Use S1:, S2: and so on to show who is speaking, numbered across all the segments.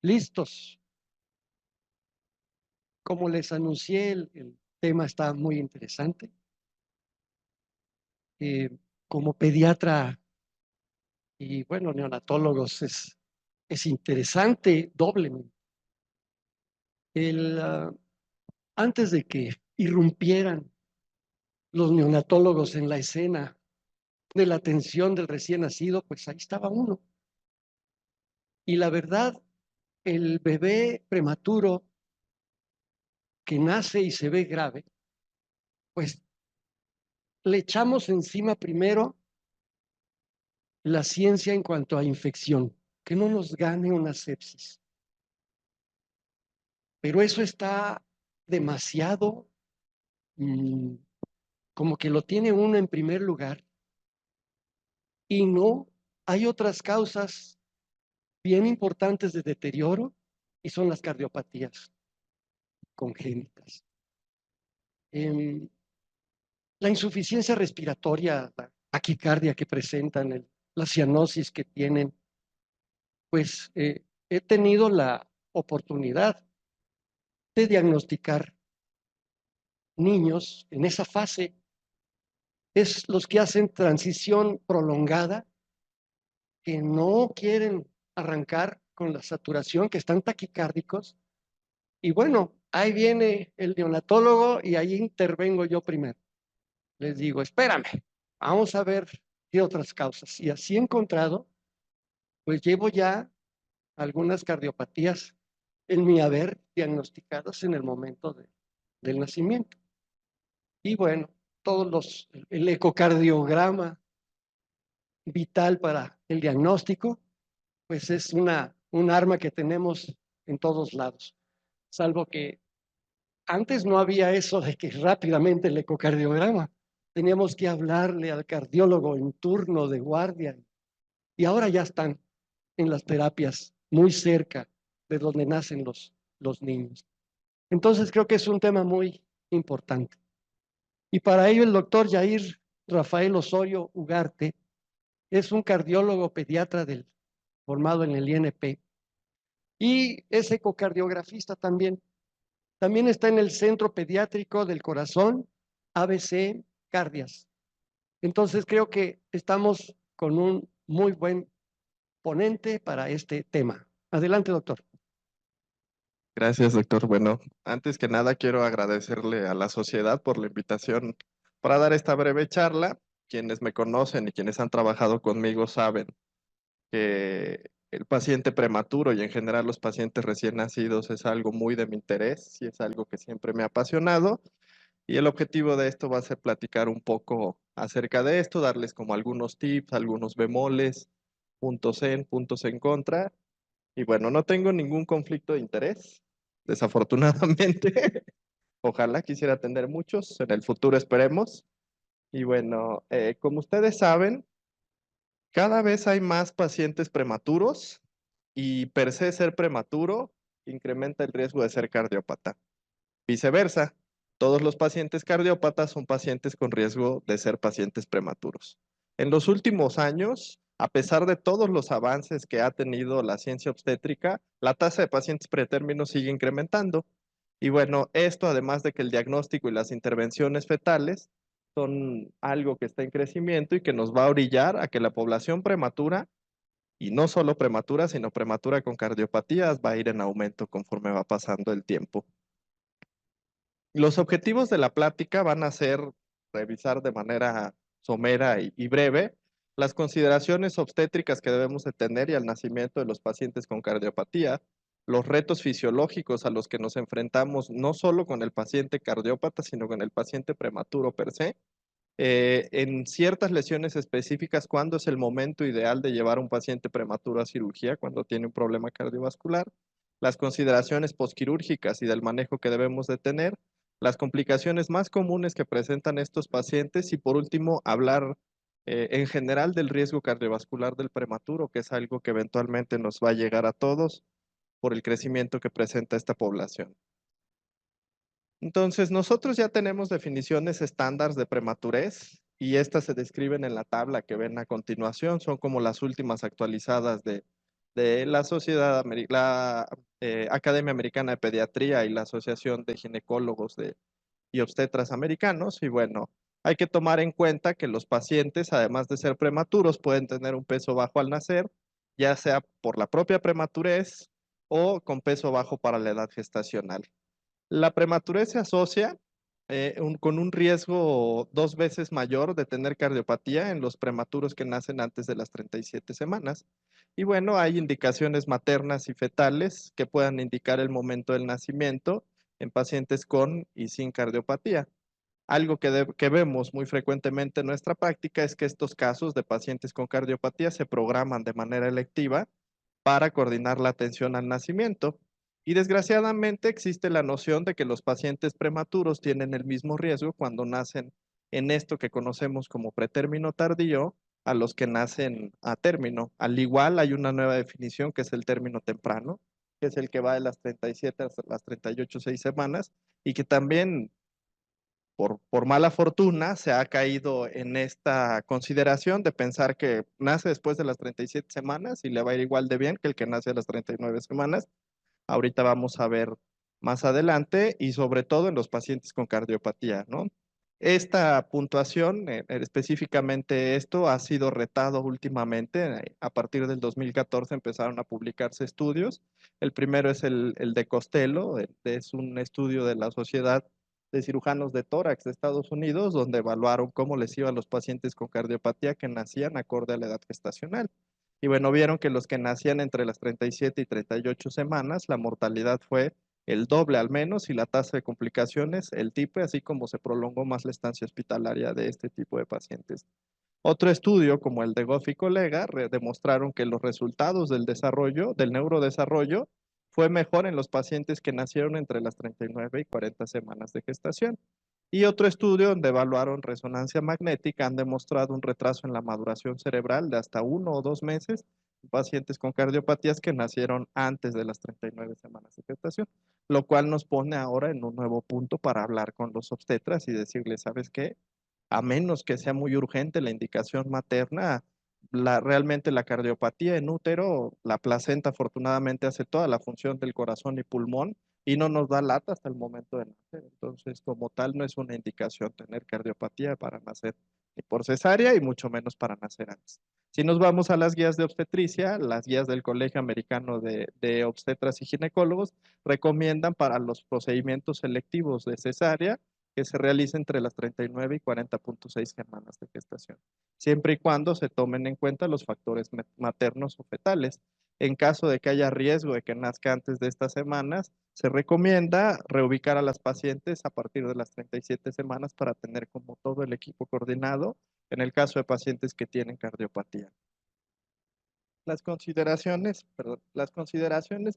S1: Listos. Como les anuncié, el tema está muy interesante. Eh, como pediatra y, bueno, neonatólogos es interesante doblemente. Antes de que irrumpieran los neonatólogos en la escena de la atención del recién nacido, pues ahí estaba uno. Y la verdad, el bebé prematuro que nace y se ve grave, pues le echamos encima primero la ciencia en cuanto a infección, que no nos gane una sepsis. Pero eso está demasiado, mm, como que lo tiene uno en primer lugar y no hay otras causas bien importantes de deterioro y son las cardiopatías congénitas. Em, la insuficiencia respiratoria, la taquicardia que presentan, la cianosis que tienen, pues he tenido la oportunidad de diagnosticar niños en esa fase. Es los que hacen transición prolongada, que no quieren arrancar con la saturación, que están taquicárdicos. Y bueno, ahí viene el neonatólogo y ahí intervengo yo primero. Les digo, espérame, vamos a ver qué otras causas. Y así he encontrado, pues llevo ya algunas cardiopatías en mi haber diagnosticadas en el momento del nacimiento. Y bueno, el ecocardiograma vital para el diagnóstico, pues es un arma que tenemos en todos lados, salvo que antes no había eso de que rápidamente el ecocardiograma, teníamos que hablarle al cardiólogo en turno de guardia y ahora ya están en las terapias muy cerca de donde nacen los niños. Entonces creo que es un tema muy importante. Y para ello el doctor Yair Rafael Osorio Ugarte es un cardiólogo pediatra formado en el INP y es ecocardiografista también. También está en el Centro Pediátrico del Corazón, ABC Cardias. Entonces creo que estamos con un muy buen ponente para este tema. Adelante, doctor.
S2: Gracias, doctor. Bueno, antes que nada quiero agradecerle a la sociedad por la invitación para dar esta breve charla. Quienes me conocen y quienes han trabajado conmigo saben que el paciente prematuro y en general los pacientes recién nacidos es algo muy de mi interés y es algo que siempre me ha apasionado. Y el objetivo de esto va a ser platicar un poco acerca de esto, darles como algunos tips, algunos bemoles, puntos en contra. Y bueno, no tengo ningún conflicto de interés, desafortunadamente. Ojalá quisiera tener muchos, en el futuro esperemos. Y bueno, como ustedes saben, cada vez hay más pacientes prematuros y per se ser prematuro incrementa el riesgo de ser cardiópata. Viceversa, todos los pacientes cardiópatas son pacientes con riesgo de ser pacientes prematuros. En los últimos años, a pesar de todos los avances que ha tenido la ciencia obstétrica, la tasa de pacientes pretérminos sigue incrementando. Y bueno, esto además de que el diagnóstico y las intervenciones fetales son algo que está en crecimiento y que nos va a orillar a que la población prematura, y no solo prematura, sino prematura con cardiopatías, va a ir en aumento conforme va pasando el tiempo. Los objetivos de la plática van a ser revisar de manera somera y breve las consideraciones obstétricas que debemos de tener y al nacimiento de los pacientes con cardiopatía, los retos fisiológicos a los que nos enfrentamos no solo con el paciente cardiópata, sino con el paciente prematuro per se, en ciertas lesiones específicas, cuándo es el momento ideal de llevar a un paciente prematuro a cirugía cuando tiene un problema cardiovascular, las consideraciones posquirúrgicas y del manejo que debemos de tener, las complicaciones más comunes que presentan estos pacientes y por último hablar en general del riesgo cardiovascular del prematuro, que es algo que eventualmente nos va a llegar a todos por el crecimiento que presenta esta población. Entonces, nosotros ya tenemos definiciones estándar de prematurez y estas se describen en la tabla que ven a continuación, son como las últimas actualizadas de la Academia Americana de Pediatría y la Asociación de Ginecólogos y Obstetras Americanos. Y bueno, hay que tomar en cuenta que los pacientes, además de ser prematuros, pueden tener un peso bajo al nacer, ya sea por la propia prematurez o con peso bajo para la edad gestacional. La prematurez se asocia con un riesgo 2 veces mayor de tener cardiopatía en los prematuros que nacen antes de las 37 semanas. Y bueno, hay indicaciones maternas y fetales que puedan indicar el momento del nacimiento en pacientes con y sin cardiopatía. Algo que vemos muy frecuentemente en nuestra práctica es que estos casos de pacientes con cardiopatía se programan de manera electiva para coordinar la atención al nacimiento. Y desgraciadamente existe la noción de que los pacientes prematuros tienen el mismo riesgo cuando nacen en esto que conocemos como pretérmino tardío a los que nacen a término. Al igual hay una nueva definición que es el término temprano, que es el que va de las 37 hasta las 38, 6 semanas, y que también por mala fortuna se ha caído en esta consideración de pensar que nace después de las 37 semanas y le va a ir igual de bien que el que nace a las 39 semanas. Ahorita vamos a ver más adelante y sobre todo en los pacientes con cardiopatía, ¿no? Esta puntuación, específicamente esto, ha sido retado últimamente. A partir del 2014 empezaron a publicarse estudios. El primero es el de Costello, es un estudio de la Sociedad de Cirujanos de Tórax de Estados Unidos, donde evaluaron cómo les iba a los pacientes con cardiopatía que nacían acorde a la edad gestacional. Y bueno, vieron que los que nacían entre las 37 y 38 semanas, la mortalidad fue el doble al menos y la tasa de complicaciones el triple, así como se prolongó más la estancia hospitalaria de este tipo de pacientes. Otro estudio, como el de Goff y colega, demostraron que los resultados del desarrollo, del neurodesarrollo, fue mejor en los pacientes que nacieron entre las 39 y 40 semanas de gestación. Y otro estudio donde evaluaron resonancia magnética han demostrado un retraso en la maduración cerebral de hasta 1 o 2 meses en pacientes con cardiopatías que nacieron antes de las 39 semanas de gestación, lo cual nos pone ahora en un nuevo punto para hablar con los obstetras y decirles, ¿sabes qué? A menos que sea muy urgente la indicación materna, realmente la cardiopatía en útero, la placenta afortunadamente hace toda la función del corazón y pulmón y no nos da lata hasta el momento de nacer. Entonces, como tal, no es una indicación tener cardiopatía para nacer ni por cesárea y mucho menos para nacer antes. Si nos vamos a las guías de obstetricia, las guías del Colegio Americano de Obstetras y Ginecólogos recomiendan para los procedimientos selectivos de cesárea que se realice entre las 39 y 40.6 semanas de gestación, siempre y cuando se tomen en cuenta los factores maternos o fetales. En caso de que haya riesgo de que nazca antes de estas semanas, se recomienda reubicar a las pacientes a partir de las 37 semanas para tener como todo el equipo coordinado en el caso de pacientes que tienen cardiopatía. Las consideraciones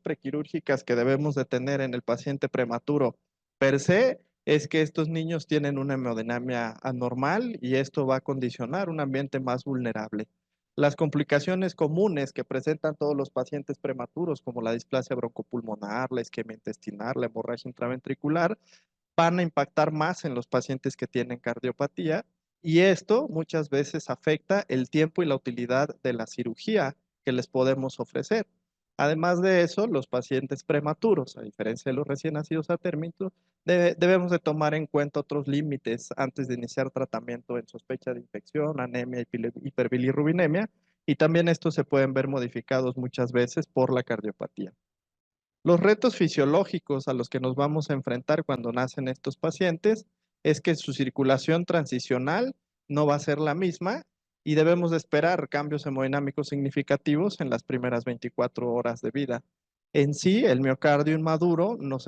S2: prequirúrgicas que debemos de tener en el paciente prematuro per se es que estos niños tienen una hemodinamia anormal y esto va a condicionar un ambiente más vulnerable. Las complicaciones comunes que presentan todos los pacientes prematuros, como la displasia broncopulmonar, la isquemia intestinal, la hemorragia intraventricular, van a impactar más en los pacientes que tienen cardiopatía y esto muchas veces afecta el tiempo y la utilidad de la cirugía que les podemos ofrecer. Además de eso, los pacientes prematuros, a diferencia de los recién nacidos a término, debemos de tomar en cuenta otros límites antes de iniciar tratamiento en sospecha de infección, anemia, hiperbilirrubinemia, y también estos se pueden ver modificados muchas veces por la cardiopatía. Los retos fisiológicos a los que nos vamos a enfrentar cuando nacen estos pacientes es que su circulación transicional no va a ser la misma y debemos de esperar cambios hemodinámicos significativos en las primeras 24 horas de vida. En sí, el miocardio inmaduro nos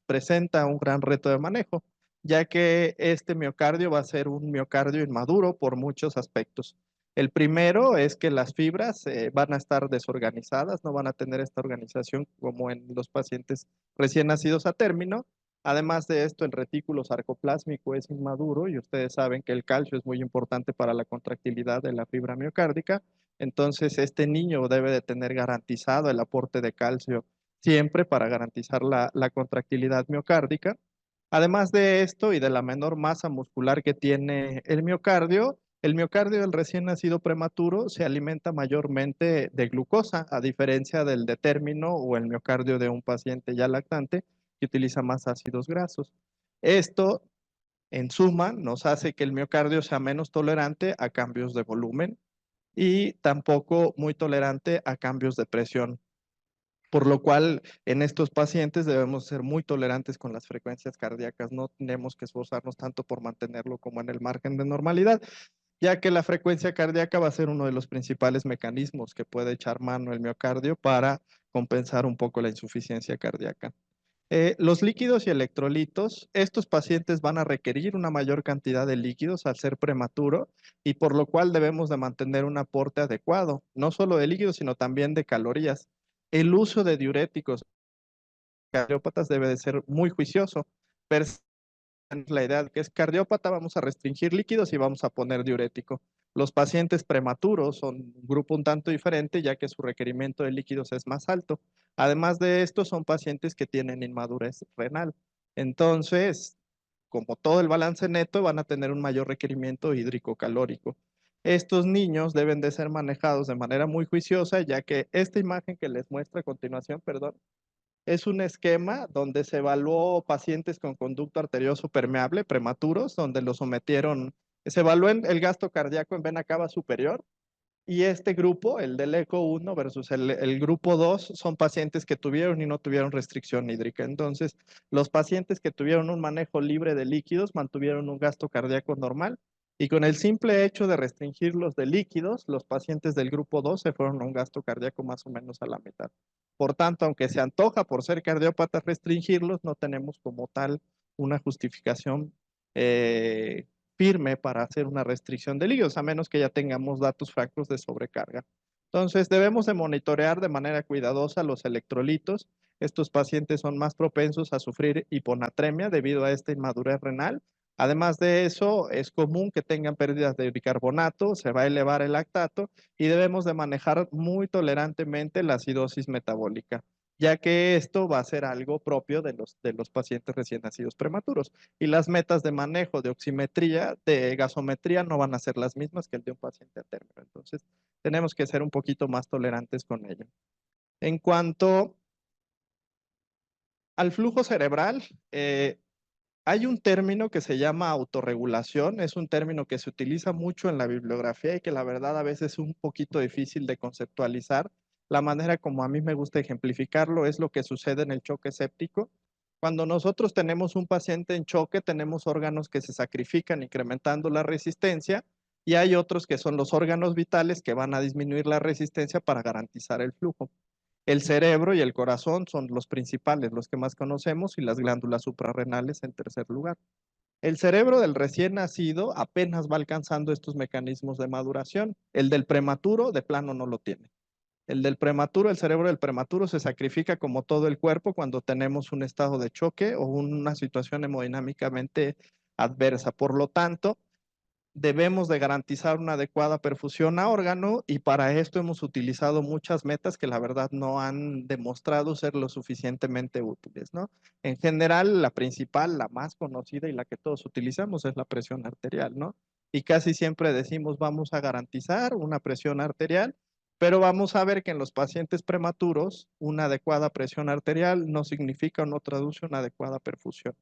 S2: presenta un gran reto de manejo, ya que este miocardio va a ser un miocardio inmaduro por muchos aspectos. El primero es que las fibras van a estar desorganizadas, no van a tener esta organización como en los pacientes recién nacidos a término. Además de esto, el retículo sarcoplásmico es inmaduro y ustedes saben que el calcio es muy importante para la contractilidad de la fibra miocárdica. Entonces, este niño debe de tener garantizado el aporte de calcio siempre para garantizar la contractilidad miocárdica. Además de esto y de la menor masa muscular que tiene el miocardio, El miocardio del recién nacido prematuro se alimenta mayormente de glucosa, a diferencia del de término o el miocardio de un paciente ya lactante que utiliza más ácidos grasos. Esto, en suma, nos hace que el miocardio sea menos tolerante a cambios de volumen y tampoco muy tolerante a cambios de presión, por lo cual en estos pacientes debemos ser muy tolerantes con las frecuencias cardíacas. No tenemos que esforzarnos tanto por mantenerlo como en el margen de normalidad, ya que la frecuencia cardíaca va a ser uno de los principales mecanismos que puede echar mano el miocardio para compensar un poco la insuficiencia cardíaca. Los líquidos y electrolitos, estos pacientes van a requerir una mayor cantidad de líquidos al ser prematuro y por lo cual debemos de mantener un aporte adecuado, no solo de líquidos, sino también de calorías. El uso de diuréticos cardiópatas debe de ser muy juicioso. La idea de que es cardiópata, vamos a restringir líquidos y vamos a poner diurético. Los pacientes prematuros son un grupo un tanto diferente, ya que su requerimiento de líquidos es más alto. Además de esto, son pacientes que tienen inmadurez renal. Entonces, como todo el balance neto, van a tener un mayor requerimiento hídrico calórico. Estos niños deben de ser manejados de manera muy juiciosa, ya que esta imagen que les muestra a continuación, perdón, es un esquema donde se evaluó pacientes con conducto arterioso permeable prematuros, donde los sometieron, se evaluó el gasto cardíaco en vena cava superior y este grupo, el del ECO 1 versus el grupo 2, son pacientes que tuvieron y no tuvieron restricción hídrica. Entonces, los pacientes que tuvieron un manejo libre de líquidos mantuvieron un gasto cardíaco normal y con el simple hecho de restringirlos de líquidos, los pacientes del grupo 2 se fueron a un gasto cardíaco más o menos a la mitad. Por tanto, aunque se antoja por ser cardiópatas restringirlos, no tenemos como tal una justificación eh, firme para hacer una restricción de líquidos, a menos que ya tengamos datos francos de sobrecarga. Entonces, debemos de monitorear de manera cuidadosa los electrolitos. Estos pacientes son más propensos a sufrir hiponatremia debido a esta inmadurez renal. Además de eso, es común que tengan pérdidas de bicarbonato, se va a elevar el lactato y debemos de manejar muy tolerantemente la acidosis metabólica, ya que esto va a ser algo propio de los pacientes recién nacidos prematuros. Y las metas de manejo de oximetría, de gasometría, no van a ser las mismas que el de un paciente a término. Entonces, tenemos que ser un poquito más tolerantes con ello. En cuanto al flujo cerebral, hay un término que se llama autorregulación, es un término que se utiliza mucho en la bibliografía y que la verdad a veces es un poquito difícil de conceptualizar. La manera como a mí me gusta ejemplificarlo es lo que sucede en el choque séptico. Cuando nosotros tenemos un paciente en choque, tenemos órganos que se sacrifican incrementando la resistencia y hay otros que son los órganos vitales que van a disminuir la resistencia para garantizar el flujo. El cerebro y el corazón son los principales, los que más conocemos, y las glándulas suprarrenales en tercer lugar. El cerebro del recién nacido apenas va alcanzando estos mecanismos de maduración. El del prematuro de plano no lo tiene. El del prematuro, el cerebro del prematuro se sacrifica como todo el cuerpo cuando tenemos un estado de choque o una situación hemodinámicamente adversa. Por lo tanto, debemos de garantizar una adecuada perfusión a órgano y para esto hemos utilizado muchas metas que la verdad no han demostrado ser lo suficientemente útiles, ¿no? En general, la principal, la más conocida y la que todos utilizamos es la presión arterial, ¿no? Y casi siempre decimos vamos a garantizar una presión arterial, pero vamos a ver que en los pacientes prematuros una adecuada presión arterial no significa o no traduce una adecuada perfusión.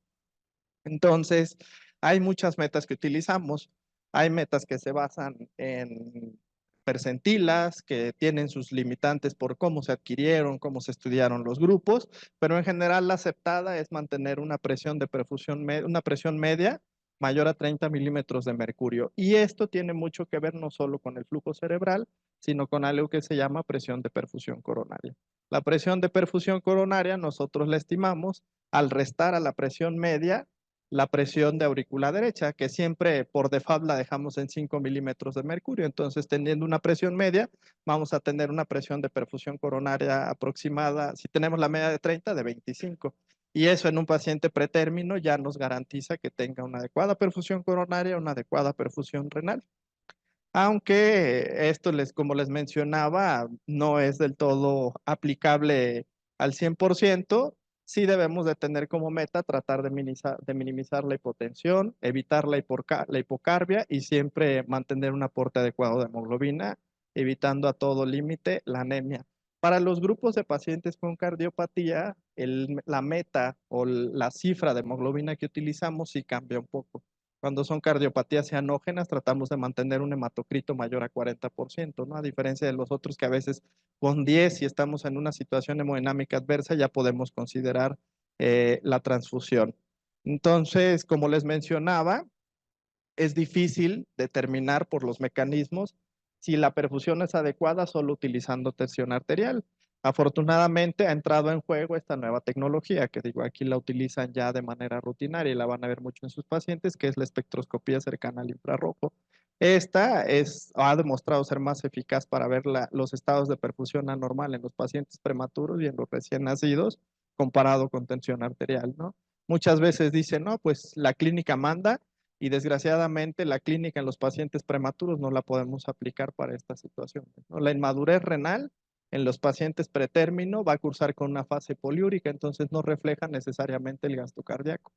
S2: Entonces, hay muchas metas que utilizamos. Hay metas que se basan en percentilas, que tienen sus limitantes por cómo se adquirieron, cómo se estudiaron los grupos, pero en general la aceptada es mantener una presión de perfusión, una presión media mayor a 30 milímetros de mercurio. Y esto tiene mucho que ver no solo con el flujo cerebral, sino con algo que se llama presión de perfusión coronaria. La presión de perfusión coronaria nosotros la estimamos al restar a la presión media la presión de aurícula derecha, que siempre por default la dejamos en 5 milímetros de mercurio. Entonces, teniendo una presión media, vamos a tener una presión de perfusión coronaria aproximada, si tenemos la media de 30, de 25. Y eso en un paciente pretérmino ya nos garantiza que tenga una adecuada perfusión coronaria, una adecuada perfusión renal. Aunque esto, como les mencionaba, no es del todo aplicable al 100%, sí debemos de tener como meta tratar de minimizar la hipotensión, evitar la hipocarbia y siempre mantener un aporte adecuado de hemoglobina, evitando a todo límite la anemia. Para los grupos de pacientes con cardiopatía, la meta o la cifra de hemoglobina que utilizamos sí cambia un poco. Cuando son cardiopatías cianógenas, tratamos de mantener un hematocrito mayor a 40%, ¿no? A diferencia de los otros que a veces con 10, si estamos en una situación hemodinámica adversa, ya podemos considerar la transfusión. Entonces, como les mencionaba, es difícil determinar por los mecanismos si la perfusión es adecuada solo utilizando tensión arterial. Afortunadamente ha entrado en juego esta nueva tecnología, que digo, aquí la utilizan ya de manera rutinaria y la van a ver mucho en sus pacientes, que es la espectroscopía cercana al infrarrojo. Ha demostrado ser más eficaz para ver los estados de perfusión anormal en los pacientes prematuros y en los recién nacidos comparado con tensión arterial, ¿no? Muchas veces dicen, no, pues la clínica manda, y desgraciadamente la clínica en los pacientes prematuros no la podemos aplicar para esta situación, ¿no? La inmadurez renal en los pacientes pretérmino va a cursar con una fase poliúrica, entonces no refleja necesariamente el gasto cardíaco.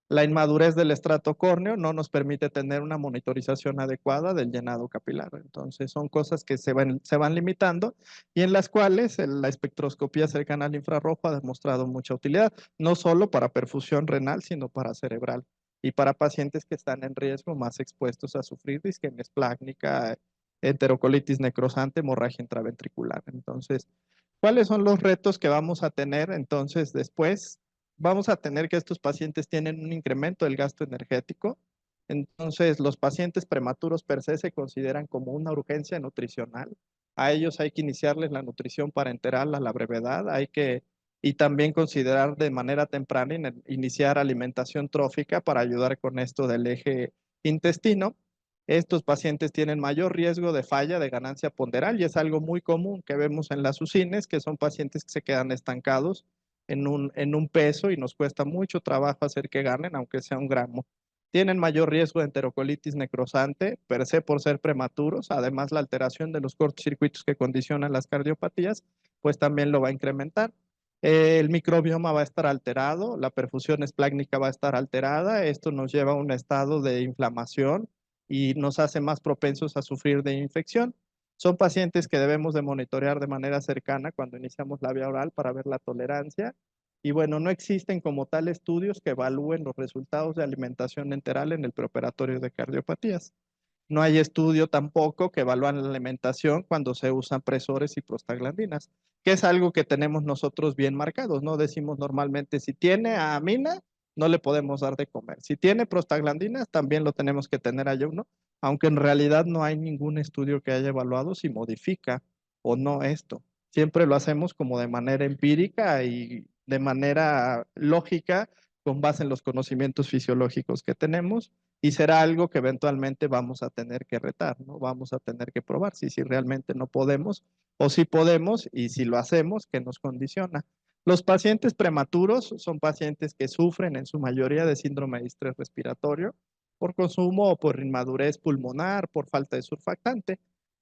S2: La inmadurez del estrato córneo no nos permite tener una monitorización adecuada del llenado capilar. Entonces son cosas que se van limitando y en las cuales la espectroscopía cercana al infrarrojo ha demostrado mucha utilidad, no solo para perfusión renal, sino para cerebral y para pacientes que están en riesgo más expuestos a sufrir disquemia esplácnica, enterocolitis necrosante, hemorragia intraventricular. Entonces, ¿cuáles son los retos que vamos a tener entonces después? Vamos a tener que estos pacientes tienen un incremento del gasto energético. Entonces, los pacientes prematuros per se se consideran como una urgencia nutricional. A ellos hay que iniciarles la nutrición parenteral a la brevedad. Y también considerar de manera temprana iniciar alimentación trófica para ayudar con esto del eje intestino. Estos pacientes tienen mayor riesgo de falla de ganancia ponderal y es algo muy común que vemos en las UCINes, que son pacientes que se quedan estancados en un peso y nos cuesta mucho trabajo hacer que ganen, aunque sea un gramo. Tienen mayor riesgo de enterocolitis necrosante, per se por ser prematuros. Además, la alteración de los cortocircuitos que condicionan las cardiopatías, pues también lo va a incrementar. El microbioma va a estar alterado, la perfusión esplácnica va a estar alterada. Esto nos lleva a un estado de inflamación y nos hace más propensos a sufrir de infección. Son pacientes que debemos de monitorear de manera cercana cuando iniciamos la vía oral para ver la tolerancia. Y bueno, no existen como tal estudios que evalúen los resultados de alimentación enteral en el preoperatorio de cardiopatías. No hay estudio tampoco que evalúan la alimentación cuando se usan presores y prostaglandinas, que es algo que tenemos nosotros bien marcados, ¿no? Decimos normalmente, si tiene amina, no le podemos dar de comer. Si tiene prostaglandinas, también lo tenemos que tener ayuno, aunque en realidad no hay ningún estudio que haya evaluado si modifica o no esto. Siempre lo hacemos como de manera empírica y de manera lógica, con base en los conocimientos fisiológicos que tenemos y será algo que eventualmente vamos a tener que retar, ¿no? Vamos a tener que probar si realmente no podemos o si podemos y si lo hacemos, ¿qué nos condiciona? Los pacientes prematuros son pacientes que sufren en su mayoría de síndrome de estrés respiratorio por consumo o por inmadurez pulmonar, por falta de surfactante.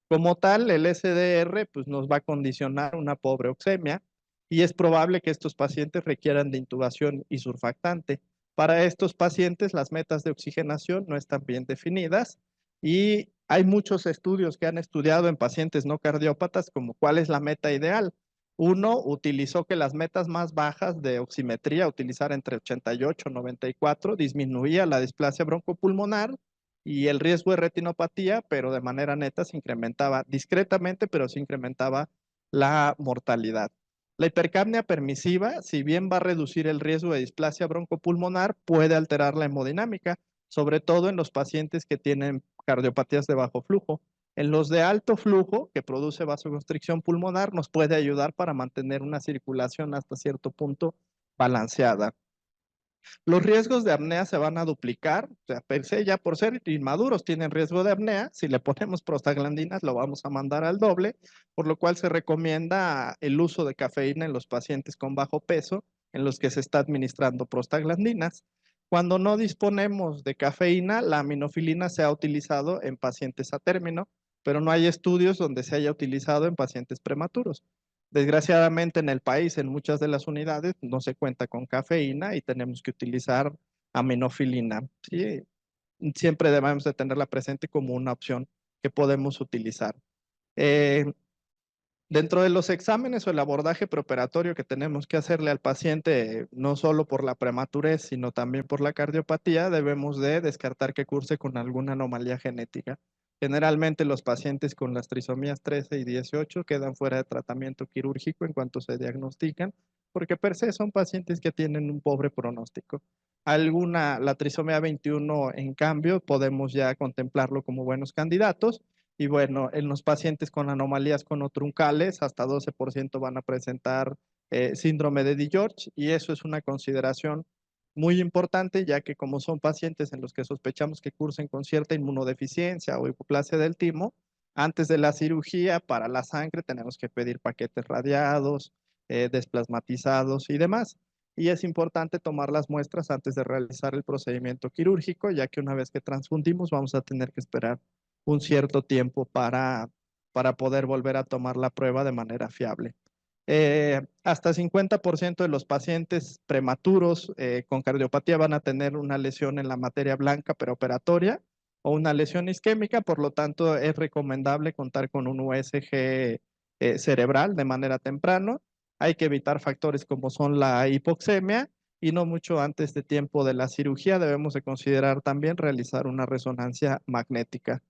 S2: Como tal, el SDR pues, nos va a condicionar una pobre oxemia y es probable que estos pacientes requieran de intubación y surfactante. Para estos pacientes, las metas de oxigenación no están bien definidas y hay muchos estudios que han estudiado en pacientes no cardiópatas como cuál es la meta ideal. Uno utilizó que las metas más bajas de oximetría, utilizar entre 88 y 94, disminuía la displasia broncopulmonar y el riesgo de retinopatía, pero de manera neta se incrementaba discretamente, pero se incrementaba la mortalidad. La hipercapnia permisiva, si bien va a reducir el riesgo de displasia broncopulmonar, puede alterar la hemodinámica, sobre todo en los pacientes que tienen cardiopatías de bajo flujo. En los de alto flujo, que produce vasoconstricción pulmonar, nos puede ayudar para mantener una circulación hasta cierto punto balanceada. Los riesgos de apnea se van a duplicar, o sea, per se ya por ser inmaduros tienen riesgo de apnea, si le ponemos prostaglandinas lo vamos a mandar al doble, por lo cual se recomienda el uso de cafeína en los pacientes con bajo peso, en los que se está administrando prostaglandinas. Cuando no disponemos de cafeína, la aminofilina se ha utilizado en pacientes a término, pero no hay estudios donde se haya utilizado en pacientes prematuros. Desgraciadamente en el país, en muchas de las unidades, no se cuenta con cafeína y tenemos que utilizar aminofilina. Sí, siempre debemos de tenerla presente como una opción que podemos utilizar. Eh, Dentro de los exámenes o el abordaje preoperatorio que tenemos que hacerle al paciente, no solo por la prematurez, sino también por la cardiopatía, debemos de descartar que curse con alguna anomalía genética. Generalmente los pacientes con las trisomías 13 y 18 quedan fuera de tratamiento quirúrgico en cuanto se diagnostican, porque per se son pacientes que tienen un pobre pronóstico. La trisomía 21, en cambio, podemos ya contemplarlo como buenos candidatos. Y bueno, en los pacientes con anomalías conotruncales, hasta 12% van a presentar síndrome de DiGeorge, y eso es una consideración muy importante, ya que como son pacientes en los que sospechamos que cursen con cierta inmunodeficiencia o hipoplasia del timo, antes de la cirugía para la sangre tenemos que pedir paquetes radiados, desplasmatizados y demás. Y es importante tomar las muestras antes de realizar el procedimiento quirúrgico, ya que una vez que transfundimos vamos a tener que esperar un cierto tiempo para poder volver a tomar la prueba de manera fiable. Hasta 50% de los pacientes prematuros con cardiopatía van a tener una lesión en la materia blanca preoperatoria o una lesión isquémica, por lo tanto es recomendable contar con un USG cerebral de manera temprana. Hay que evitar factores como son la hipoxemia, y no mucho antes de tiempo de la cirugía debemos de considerar también realizar una resonancia magnética.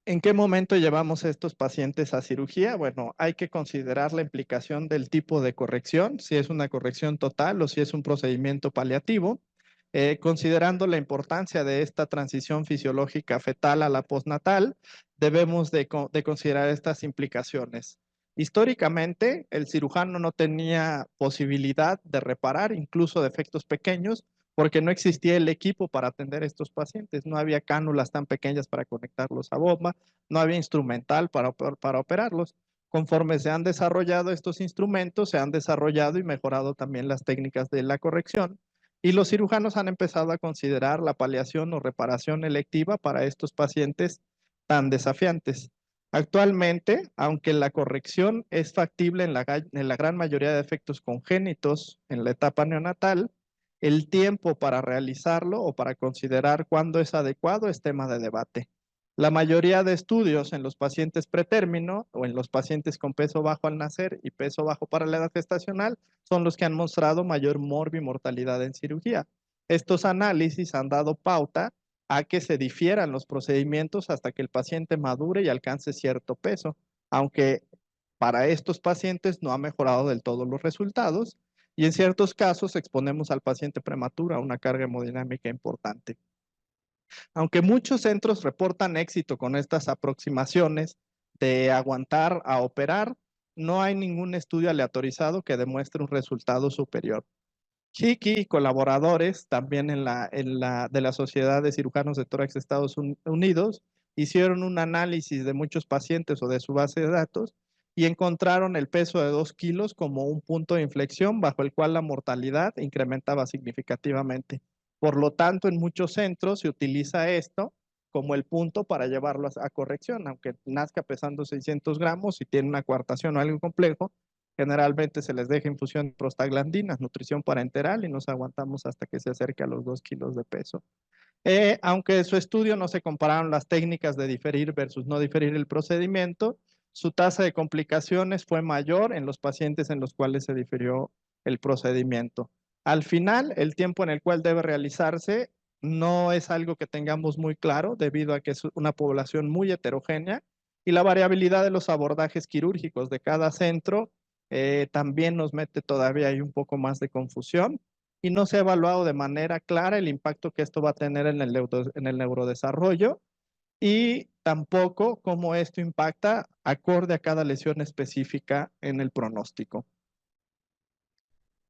S2: ¿En qué momento llevamos a estos pacientes a cirugía? Bueno, hay que considerar la implicación del tipo de corrección, si es una corrección total o si es un procedimiento paliativo, considerando la importancia de esta transición fisiológica fetal a la postnatal, debemos de considerar estas implicaciones. Históricamente, el cirujano no tenía posibilidad de reparar incluso defectos pequeños, porque no existía el equipo para atender a estos pacientes. No había cánulas tan pequeñas para conectarlos a bomba, no había instrumental para operarlos. Conforme se han desarrollado estos instrumentos, se han desarrollado y mejorado también las técnicas de la corrección, y los cirujanos han empezado a considerar la paliación o reparación electiva para estos pacientes tan desafiantes. Actualmente, aunque la corrección es factible en la gran mayoría de defectos congénitos en la etapa neonatal, el tiempo para realizarlo o para considerar cuándo es adecuado es tema de debate. La mayoría de estudios en los pacientes pretérmino o en los pacientes con peso bajo al nacer y peso bajo para la edad gestacional son los que han mostrado mayor morbimortalidad en cirugía. Estos análisis han dado pauta a que se difieran los procedimientos hasta que el paciente madure y alcance cierto peso, aunque para estos pacientes no ha mejorado del todo los resultados, y en ciertos casos exponemos al paciente prematuro a una carga hemodinámica importante. Aunque muchos centros reportan éxito con estas aproximaciones de aguantar a operar, no hay ningún estudio aleatorizado que demuestre un resultado superior. Hickey y colaboradores, también de la Sociedad de Cirujanos de Tórax de Estados Unidos, hicieron un análisis de muchos pacientes o de su base de datos y encontraron el peso de 2 kilos como un punto de inflexión bajo el cual la mortalidad incrementaba significativamente. Por lo tanto, en muchos centros se utiliza esto como el punto para llevarlo a corrección, aunque nazca pesando 600 gramos y tiene una coartación o algo complejo. Generalmente se les deja infusión de prostaglandinas, nutrición parenteral, y nos aguantamos hasta que se acerque a los 2 kilos de peso. Aunque en su estudio no se compararon las técnicas de diferir versus no diferir el procedimiento, su tasa de complicaciones fue mayor en los pacientes en los cuales se difirió el procedimiento. Al final, el tiempo en el cual debe realizarse no es algo que tengamos muy claro, debido a que es una población muy heterogénea, y la variabilidad de los abordajes quirúrgicos de cada centro también nos mete todavía ahí un poco más de confusión, y no se ha evaluado de manera clara el impacto que esto va a tener en el neurodesarrollo, y tampoco cómo esto impacta acorde a cada lesión específica en el pronóstico.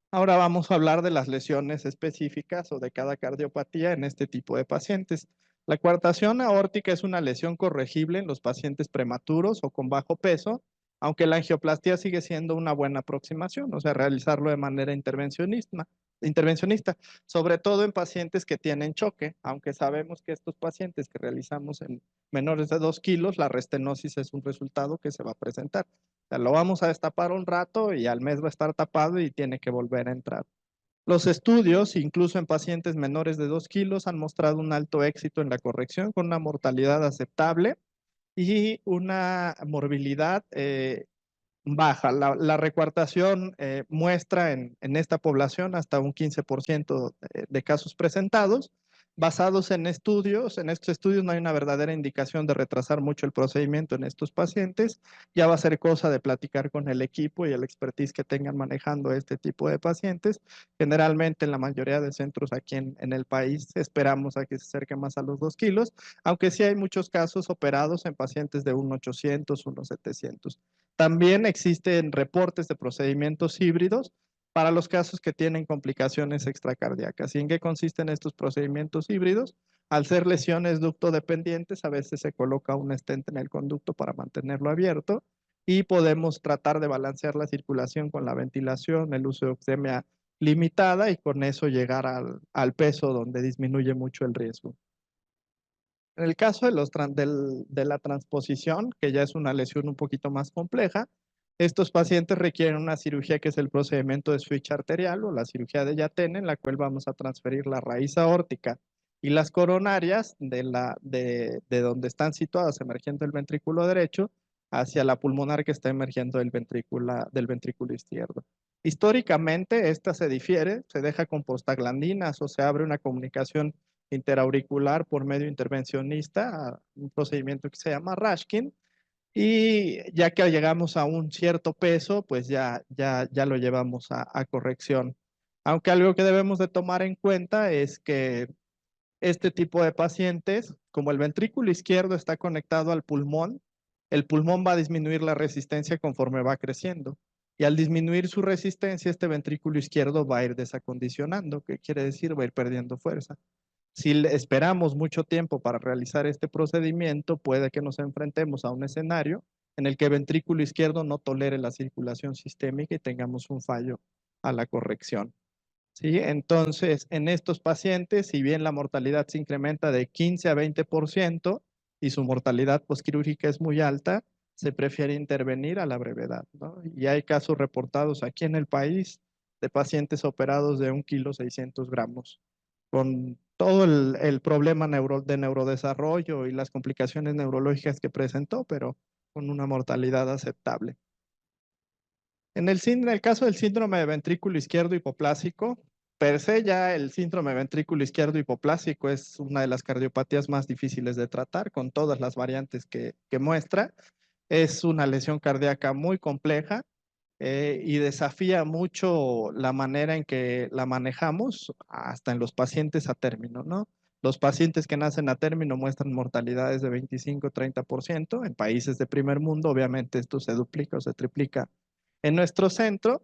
S2: Ahora vamos a hablar de las lesiones específicas o de cada cardiopatía en este tipo de pacientes. La coartación aórtica es una lesión corregible en los pacientes prematuros o con bajo peso, aunque la angioplastía sigue siendo una buena aproximación, o sea, realizarlo de manera intervencionista. intervencionista, sobre todo en pacientes que tienen choque, aunque sabemos que estos pacientes que realizamos en menores de 2 kilos, la restenosis es un resultado que se va a presentar. O sea, lo vamos a destapar un rato y al mes va a estar tapado y tiene que volver a entrar. Los estudios, incluso en pacientes menores de 2 kilos, han mostrado un alto éxito en la corrección con una mortalidad aceptable y una morbilidad baja. La recuartación muestra en esta población hasta un 15% de casos presentados. Basados en estudios, en estos estudios no hay una verdadera indicación de retrasar mucho el procedimiento en estos pacientes. Ya va a ser cosa de platicar con el equipo y el expertise que tengan manejando este tipo de pacientes. Generalmente en la mayoría de centros aquí en el país esperamos a que se acerque más a los 2 kilos, aunque sí hay muchos casos operados en pacientes de 1,800, 1,700. También existen reportes de procedimientos híbridos para los casos que tienen complicaciones extracardíacas. ¿Y en qué consisten estos procedimientos híbridos? Al ser lesiones ductodependientes, a veces se coloca un stent en el conducto para mantenerlo abierto y podemos tratar de balancear la circulación con la ventilación, el uso de oxemia limitada y con eso llegar al peso donde disminuye mucho el riesgo. En el caso de la transposición, que ya es una lesión un poquito más compleja, estos pacientes requieren una cirugía que es el procedimiento de switch arterial o la cirugía de Yaten, en la cual vamos a transferir la raíz aórtica y las coronarias de donde están situadas emergiendo el ventrículo derecho hacia la pulmonar que está emergiendo del ventrículo izquierdo. Históricamente, esta se difiere, se deja con prostaglandinas o se abre una comunicación interauricular por medio intervencionista, un procedimiento que se llama Rashkin, y ya que llegamos a un cierto peso, pues ya lo llevamos a corrección. Aunque algo que debemos de tomar en cuenta es que este tipo de pacientes, como el ventrículo izquierdo está conectado al pulmón, el pulmón va a disminuir la resistencia conforme va creciendo. Y al disminuir su resistencia, este ventrículo izquierdo va a ir desacondicionando, ¿qué quiere decir? Va a ir perdiendo fuerza. Si esperamos mucho tiempo para realizar este procedimiento, puede que nos enfrentemos a un escenario en el que el ventrículo izquierdo no tolere la circulación sistémica y tengamos un fallo a la corrección. ¿Sí? Entonces, en estos pacientes, si bien la mortalidad se incrementa de 15 a 20% y su mortalidad posquirúrgica es muy alta, se prefiere intervenir a la brevedad, ¿no? Y hay casos reportados aquí en el país de pacientes operados de 1,6 kg con todo el problema de neurodesarrollo y las complicaciones neurológicas que presentó, pero con una mortalidad aceptable. En el caso del síndrome de ventrículo izquierdo hipoplásico, per se ya el síndrome de ventrículo izquierdo hipoplásico es una de las cardiopatías más difíciles de tratar, con todas las variantes que muestra. Es una lesión cardíaca muy compleja y desafía mucho la manera en que la manejamos hasta en los pacientes a término, ¿no? Los pacientes que nacen a término muestran mortalidades de 25-30%. En países de primer mundo, obviamente esto se duplica o se triplica en nuestro centro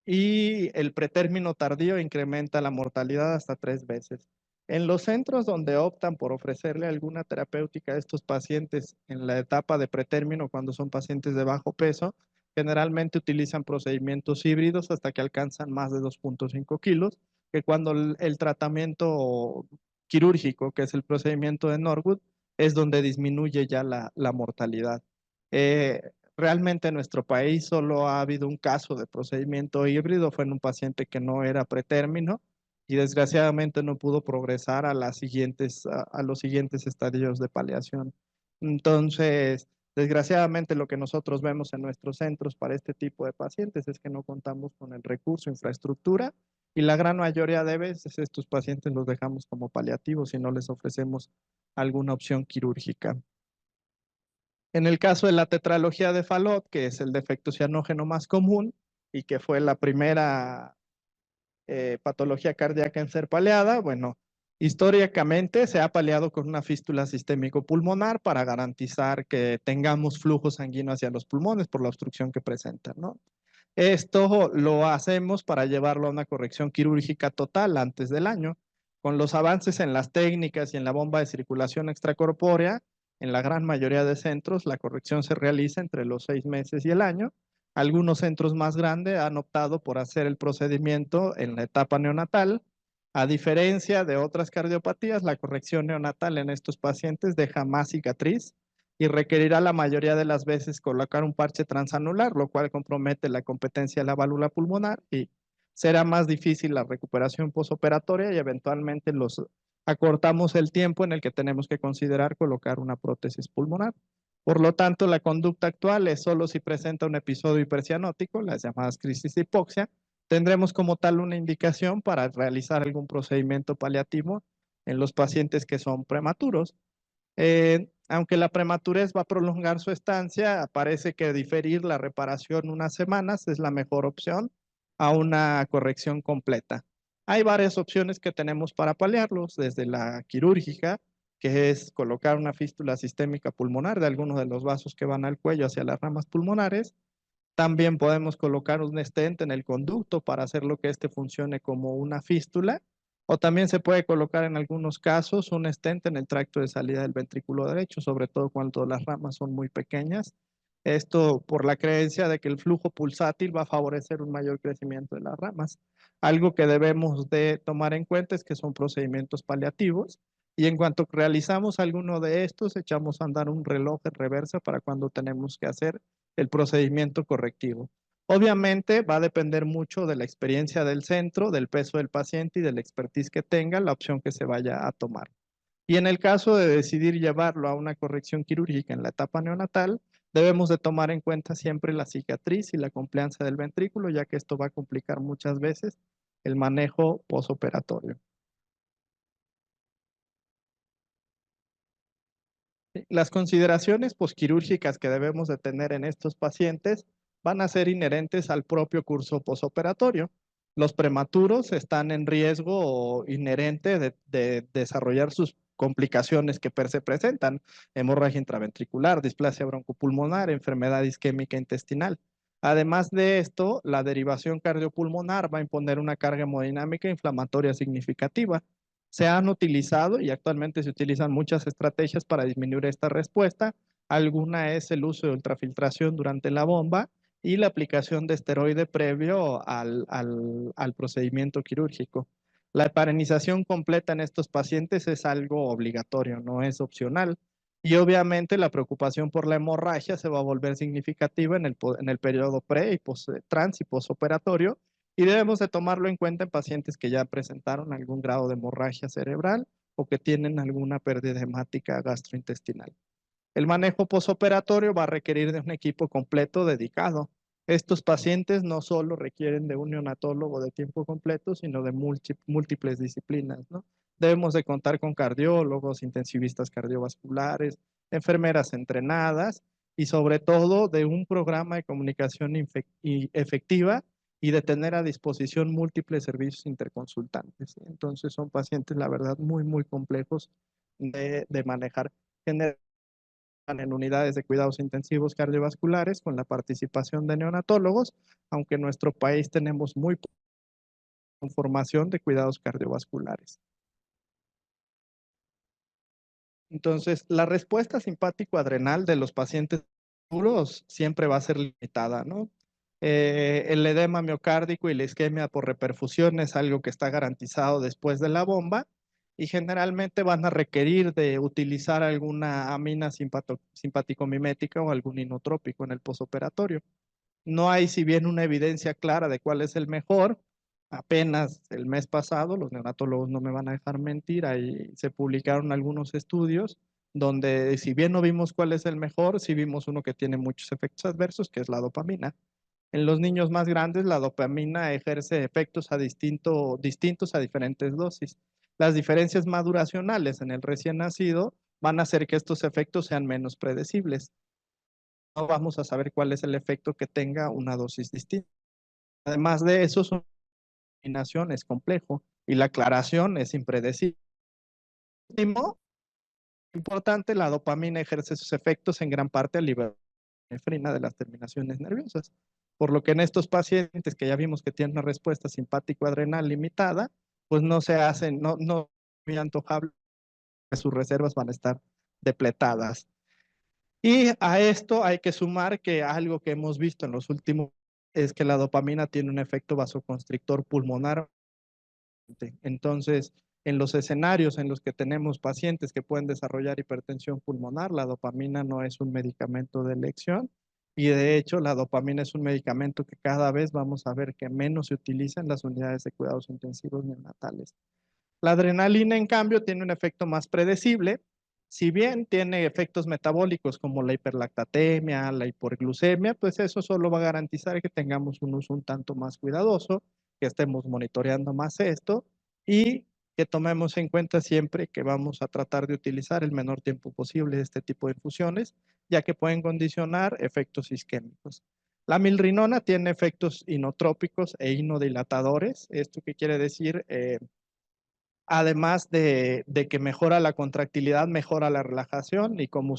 S2: y el pretérmino tardío incrementa la mortalidad hasta 3 veces. En los centros donde optan por ofrecerle alguna terapéutica a estos pacientes en la etapa de pretérmino, cuando son pacientes de bajo peso, generalmente utilizan procedimientos híbridos hasta que alcanzan más de 2,5 kilos, que cuando el tratamiento quirúrgico, que es el procedimiento de Norwood, es donde disminuye ya la mortalidad. Realmente en nuestro país solo ha habido un caso de procedimiento híbrido, fue en un paciente que no era pretérmino y desgraciadamente no pudo progresar a los siguientes estadios de paliación. Entonces, desgraciadamente lo que nosotros vemos en nuestros centros para este tipo de pacientes es que no contamos con el recurso, infraestructura, y la gran mayoría de veces estos pacientes los dejamos como paliativos y no les ofrecemos alguna opción quirúrgica. En el caso de la tetralogía de Fallot, que es el defecto cianógeno más común y que fue la primera patología cardíaca en ser paliada, bueno, históricamente se ha paliado con una fístula sistémico-pulmonar para garantizar que tengamos flujo sanguíneo hacia los pulmones por la obstrucción que presentan, ¿no? Esto lo hacemos para llevarlo a una corrección quirúrgica total antes del año. Con los avances en las técnicas y en la bomba de circulación extracorpórea, en la gran mayoría de centros la corrección se realiza entre los 6 meses y el año,
S3: Algunos centros más grandes han optado por hacer el procedimiento en la etapa neonatal. A diferencia de otras cardiopatías, la corrección neonatal en estos pacientes deja más cicatriz y requerirá la mayoría de las veces colocar un parche transanular, lo cual compromete la competencia de la válvula pulmonar y será más difícil la recuperación posoperatoria y eventualmente acortamos el tiempo en el que tenemos que considerar colocar una prótesis pulmonar. Por lo tanto, la conducta actual es solo si presenta un episodio hipercianótico, las llamadas crisis de hipoxia, tendremos como tal una indicación para realizar algún procedimiento paliativo en los pacientes que son prematuros. Aunque la prematurez va a prolongar su estancia, parece que diferir la reparación unas semanas es la mejor opción a una corrección completa. Hay varias opciones que tenemos para paliarlos, desde la quirúrgica, que es colocar una fístula sistémica pulmonar de alguno de los vasos que van al cuello hacia las ramas pulmonares. También podemos colocar un stent en el conducto para hacer lo que este funcione como una fístula. O también se puede colocar en algunos casos un stent en el tracto de salida del ventrículo derecho, sobre todo cuando las ramas son muy pequeñas. Esto por la creencia de que el flujo pulsátil va a favorecer un mayor crecimiento de las ramas. Algo que debemos de tomar en cuenta es que son procedimientos paliativos y en cuanto realizamos alguno de estos, echamos a andar un reloj en reversa para cuando tenemos que hacer el procedimiento correctivo. Obviamente va a depender mucho de la experiencia del centro, del peso del paciente y de la expertise que tenga, la opción que se vaya a tomar. Y en el caso de decidir llevarlo a una corrección quirúrgica en la etapa neonatal, debemos de tomar en cuenta siempre la cicatriz y la compliancia del ventrículo, ya que esto va a complicar muchas veces el manejo posoperatorio. Las consideraciones posquirúrgicas que debemos de tener en estos pacientes van a ser inherentes al propio curso posoperatorio. Los prematuros están en riesgo inherente de desarrollar sus complicaciones que se presentan, hemorragia intraventricular, displasia broncopulmonar, enfermedad isquémica intestinal. Además de esto, la derivación cardiopulmonar va a imponer una carga hemodinámica inflamatoria significativa. Se han utilizado y actualmente se utilizan muchas estrategias para disminuir esta respuesta. Alguna es el uso de ultrafiltración durante la bomba y la aplicación de esteroide previo al procedimiento quirúrgico. La heparinización completa en estos pacientes es algo obligatorio, no es opcional. Y obviamente la preocupación por la hemorragia se va a volver significativa en el periodo pre y trans y posoperatorio, y debemos de tomarlo en cuenta en pacientes que ya presentaron algún grado de hemorragia cerebral o que tienen alguna pérdida hemática gastrointestinal. El manejo posoperatorio va a requerir de un equipo completo dedicado. Estos pacientes no solo requieren de un neonatólogo de tiempo completo, sino de múltiples disciplinas, ¿no? Debemos de contar con cardiólogos, intensivistas cardiovasculares, enfermeras entrenadas y sobre todo de un programa de comunicación efectiva y de tener a disposición múltiples servicios interconsultantes. Entonces son pacientes, la verdad, muy, muy complejos de manejar. En unidades de cuidados intensivos cardiovasculares con la participación de neonatólogos, aunque en nuestro país tenemos muy poca formación de cuidados cardiovasculares. Entonces, la respuesta simpático-adrenal de los pacientes duros siempre va a ser limitada, ¿no? El edema miocárdico y la isquemia por reperfusión es algo que está garantizado después de la bomba y generalmente van a requerir de utilizar alguna amina simpático-mimética o algún inotrópico en el posoperatorio. No hay, si bien, una evidencia clara de cuál es el mejor. Apenas el mes pasado, los neonatólogos no me van a dejar mentir, ahí se publicaron algunos estudios donde, si bien no vimos cuál es el mejor, sí vimos uno que tiene muchos efectos adversos, que es la dopamina. En los niños más grandes, la dopamina ejerce efectos distintos a diferentes dosis. Las diferencias maduracionales en el recién nacido van a hacer que estos efectos sean menos predecibles. No vamos a saber cuál es el efecto que tenga una dosis distinta. Además de eso, su combinación es complejo y la aclaración es impredecible. Importante, la dopamina ejerce sus efectos en gran parte al liberar la nefrina de las terminaciones nerviosas, por lo que en estos pacientes que ya vimos que tienen una respuesta simpático-adrenal limitada, pues no se hacen, no muy antojable, sus reservas van a estar depletadas. Y a esto hay que sumar que algo que hemos visto en los últimos es que la dopamina tiene un efecto vasoconstrictor pulmonar. Entonces, en los escenarios en los que tenemos pacientes que pueden desarrollar hipertensión pulmonar, la dopamina no es un medicamento de elección y de hecho la dopamina es un medicamento que cada vez vamos a ver que menos se utiliza en las unidades de cuidados intensivos neonatales. La adrenalina, en cambio, tiene un efecto más predecible. Si bien tiene efectos metabólicos como la hiperlactatemia, la hiperglucemia, pues eso solo va a garantizar que tengamos un uso un tanto más cuidadoso, que estemos monitoreando más esto y que tomemos en cuenta siempre que vamos a tratar de utilizar el menor tiempo posible este tipo de infusiones, ya que pueden condicionar efectos isquémicos. La milrinona tiene efectos inotrópicos e inodilatadores. ¿Esto qué quiere decir? Además de que mejora la contractilidad, mejora la relajación y como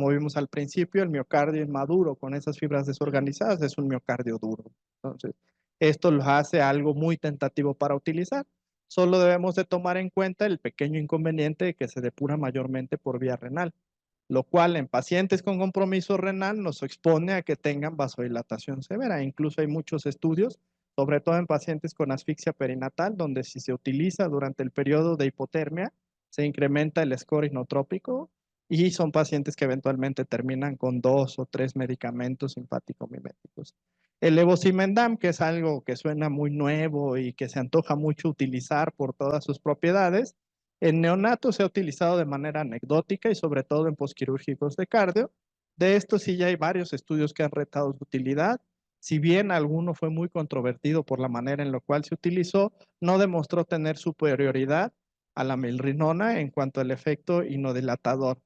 S3: vimos al principio, el miocardio inmaduro con esas fibras desorganizadas es un miocardio duro. Entonces, esto lo hace algo muy tentativo para utilizar. Solo debemos de tomar en cuenta el pequeño inconveniente de que se depura mayormente por vía renal, lo cual en pacientes con compromiso renal nos expone a que tengan vasodilatación severa. Incluso hay muchos estudios sobre todo en pacientes con asfixia perinatal, donde si se utiliza durante el periodo de hipotermia, se incrementa el score inotrópico y son pacientes que eventualmente terminan con 2 o 3 medicamentos simpático-miméticos. El levosimendan, que es algo que suena muy nuevo y que se antoja mucho utilizar por todas sus propiedades, en neonatos se ha utilizado de manera anecdótica y sobre todo en posquirúrgicos de cardio. De esto sí ya hay varios estudios que han retado su utilidad. Si bien alguno fue muy controvertido por la manera en la cual se utilizó, no demostró tener superioridad a la milrinona en cuanto al efecto inodilatador.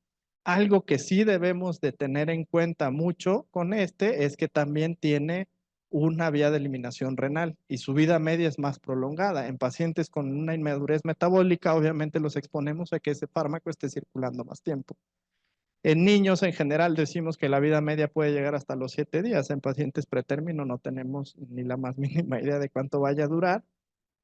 S3: Algo que sí debemos de tener en cuenta mucho con este es que también tiene una vía de eliminación renal y su vida media es más prolongada. En pacientes con una inmadurez metabólica, obviamente los exponemos a que ese fármaco esté circulando más tiempo. En niños en general decimos que la vida media puede llegar hasta los 7 días. En pacientes pretérmino no tenemos ni la más mínima idea de cuánto vaya a durar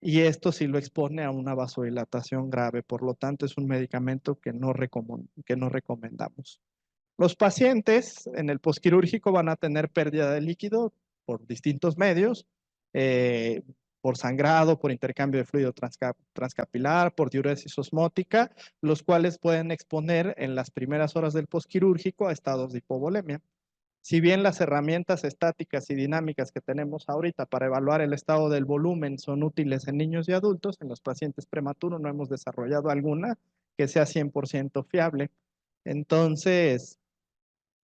S3: y esto sí lo expone a una vasodilatación grave. Por lo tanto, es un medicamento que no recomendamos. Los pacientes en el posquirúrgico van a tener pérdida de líquido por distintos medios, eh, por sangrado, por intercambio de fluido transcapilar, por diuresis osmótica, los cuales pueden exponer en las primeras horas del posquirúrgico a estados de hipovolemia. Si bien las herramientas estáticas y dinámicas que tenemos ahorita para evaluar el estado del volumen son útiles en niños y adultos, en los pacientes prematuros no hemos desarrollado alguna que sea 100% fiable. Entonces,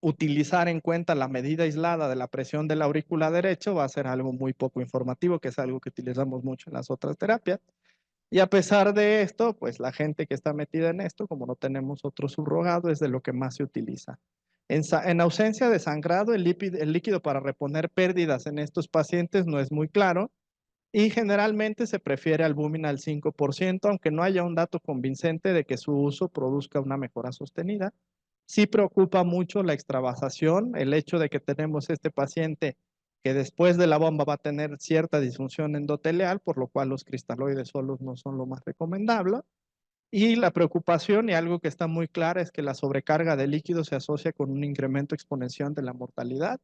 S3: utilizar en cuenta la medida aislada de la presión de la aurícula derecho va a ser algo muy poco informativo, que es algo que utilizamos mucho en las otras terapias. Y a pesar de esto, pues la gente que está metida en esto, como no tenemos otro subrogado, es de lo que más se utiliza. En ausencia de sangrado, el líquido para reponer pérdidas en estos pacientes no es muy claro y generalmente se prefiere albúmina al 5%, aunque no haya un dato convincente de que su uso produzca una mejora sostenida. Sí preocupa mucho la extravasación, el hecho de que tenemos este paciente que después de la bomba va a tener cierta disfunción endotelial, por lo cual los cristaloides solos no son lo más recomendable. Y la preocupación y algo que está muy clara es que la sobrecarga de líquido se asocia con un incremento exponencial de la mortalidad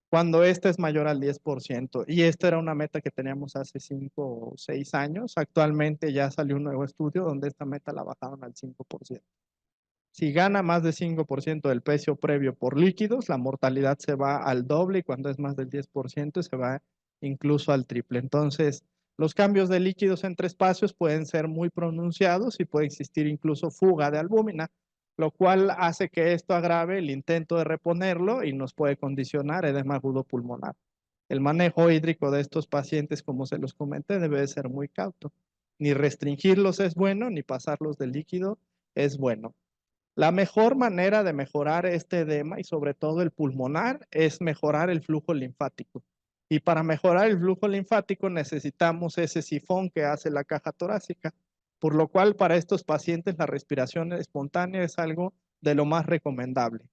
S3: cuando esta es mayor al 10%. Y esta era una meta que teníamos hace 5 o 6 años. Actualmente ya salió un nuevo estudio donde esta meta la bajaron al 5%. Si gana más de 5% del peso previo por líquidos, la mortalidad se va al doble y cuando es más del 10% se va incluso al triple. Entonces, los cambios de líquidos entre espacios pueden ser muy pronunciados y puede existir incluso fuga de albúmina, lo cual hace que esto agrave el intento de reponerlo y nos puede condicionar edema agudo pulmonar. El manejo hídrico de estos pacientes, como se los comenté, debe de ser muy cauto. Ni restringirlos es bueno, ni pasarlos de líquido es bueno. La mejor manera de mejorar este edema y sobre todo el pulmonar es mejorar el flujo linfático. Y para mejorar el flujo linfático necesitamos ese sifón que hace la caja torácica, por lo cual para estos pacientes la respiración espontánea es algo de lo más recomendable.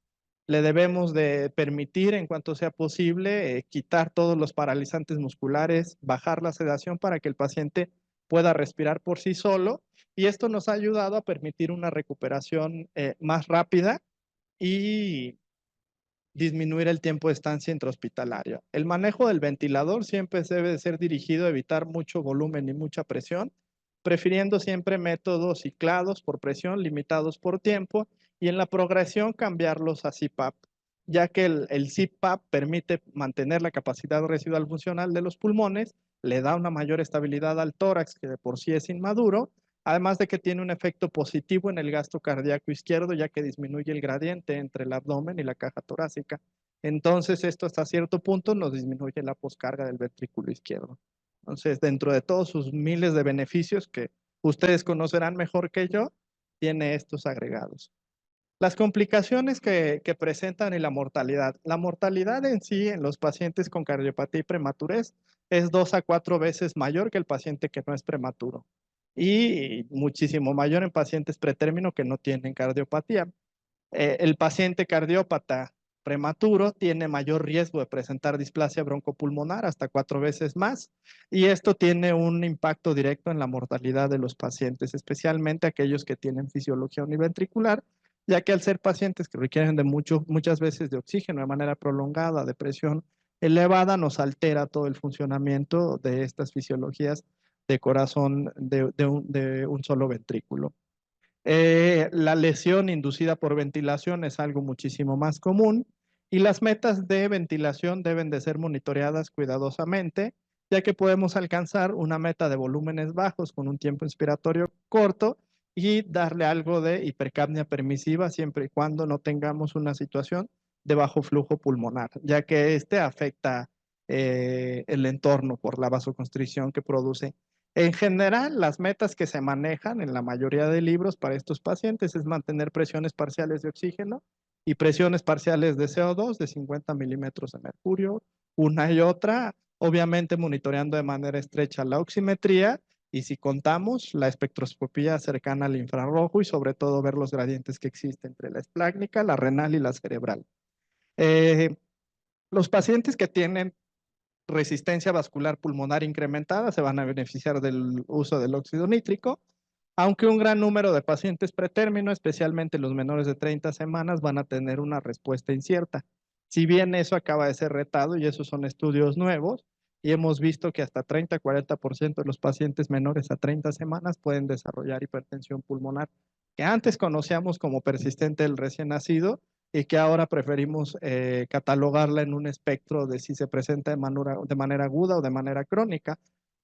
S3: Le debemos de permitir en cuanto sea posible quitar todos los paralizantes musculares, bajar la sedación para que el paciente pueda respirar por sí solo y esto nos ha ayudado a permitir una recuperación más rápida y disminuir el tiempo de estancia intrahospitalaria. El manejo del ventilador siempre debe de ser dirigido a evitar mucho volumen y mucha presión, prefiriendo siempre métodos ciclados por presión, limitados por tiempo, y en la progresión cambiarlos a CPAP, ya que el CPAP permite mantener la capacidad residual funcional de los pulmones, le da una mayor estabilidad al tórax, que de por sí es inmaduro, además de que tiene un efecto positivo en el gasto cardíaco izquierdo, ya que disminuye el gradiente entre el abdomen y la caja torácica. Entonces, esto hasta cierto punto nos disminuye la poscarga del ventrículo izquierdo. Entonces, dentro de todos sus miles de beneficios que ustedes conocerán mejor que yo, tiene estos agregados. Las complicaciones que presentan y la mortalidad. La mortalidad en sí en los pacientes con cardiopatía y prematurez es 2 a 4 veces mayor que el paciente que no es prematuro y muchísimo mayor en pacientes pretérmino que no tienen cardiopatía. El paciente cardiópata prematuro tiene mayor riesgo de presentar displasia broncopulmonar, hasta 4 veces más, y esto tiene un impacto directo en la mortalidad de los pacientes, especialmente aquellos que tienen fisiología univentricular, ya que al ser pacientes que requieren de muchas veces de oxígeno de manera prolongada, de presión elevada, nos altera todo el funcionamiento de estas fisiologías de corazón de un solo ventrículo. La lesión inducida por ventilación es algo muchísimo más común y las metas de ventilación deben de ser monitoreadas cuidadosamente, ya que podemos alcanzar una meta de volúmenes bajos con un tiempo inspiratorio corto y darle algo de hipercapnia permisiva siempre y cuando no tengamos una situación de bajo flujo pulmonar, ya que este afecta el entorno por la vasoconstricción que produce. En general, las metas que se manejan en la mayoría de libros para estos pacientes es mantener presiones parciales de oxígeno y presiones parciales de CO2 de 50 milímetros de mercurio, una y otra, obviamente monitoreando de manera estrecha la oximetría y si contamos la espectroscopía cercana al infrarrojo y sobre todo ver los gradientes que existen entre la esplácnica, la renal y la cerebral. Los pacientes que tienen resistencia vascular pulmonar incrementada se van a beneficiar del uso del óxido nítrico, aunque un gran número de pacientes pretérmino, especialmente los menores de 30 semanas, van a tener una respuesta incierta. Si bien eso acaba de ser retado y esos son estudios nuevos, y hemos visto que hasta 30-40% de los pacientes menores a 30 semanas pueden desarrollar hipertensión pulmonar, que antes conocíamos como persistente del recién nacido, y que ahora preferimos catalogarla en un espectro de si se presenta de manera aguda o de manera crónica.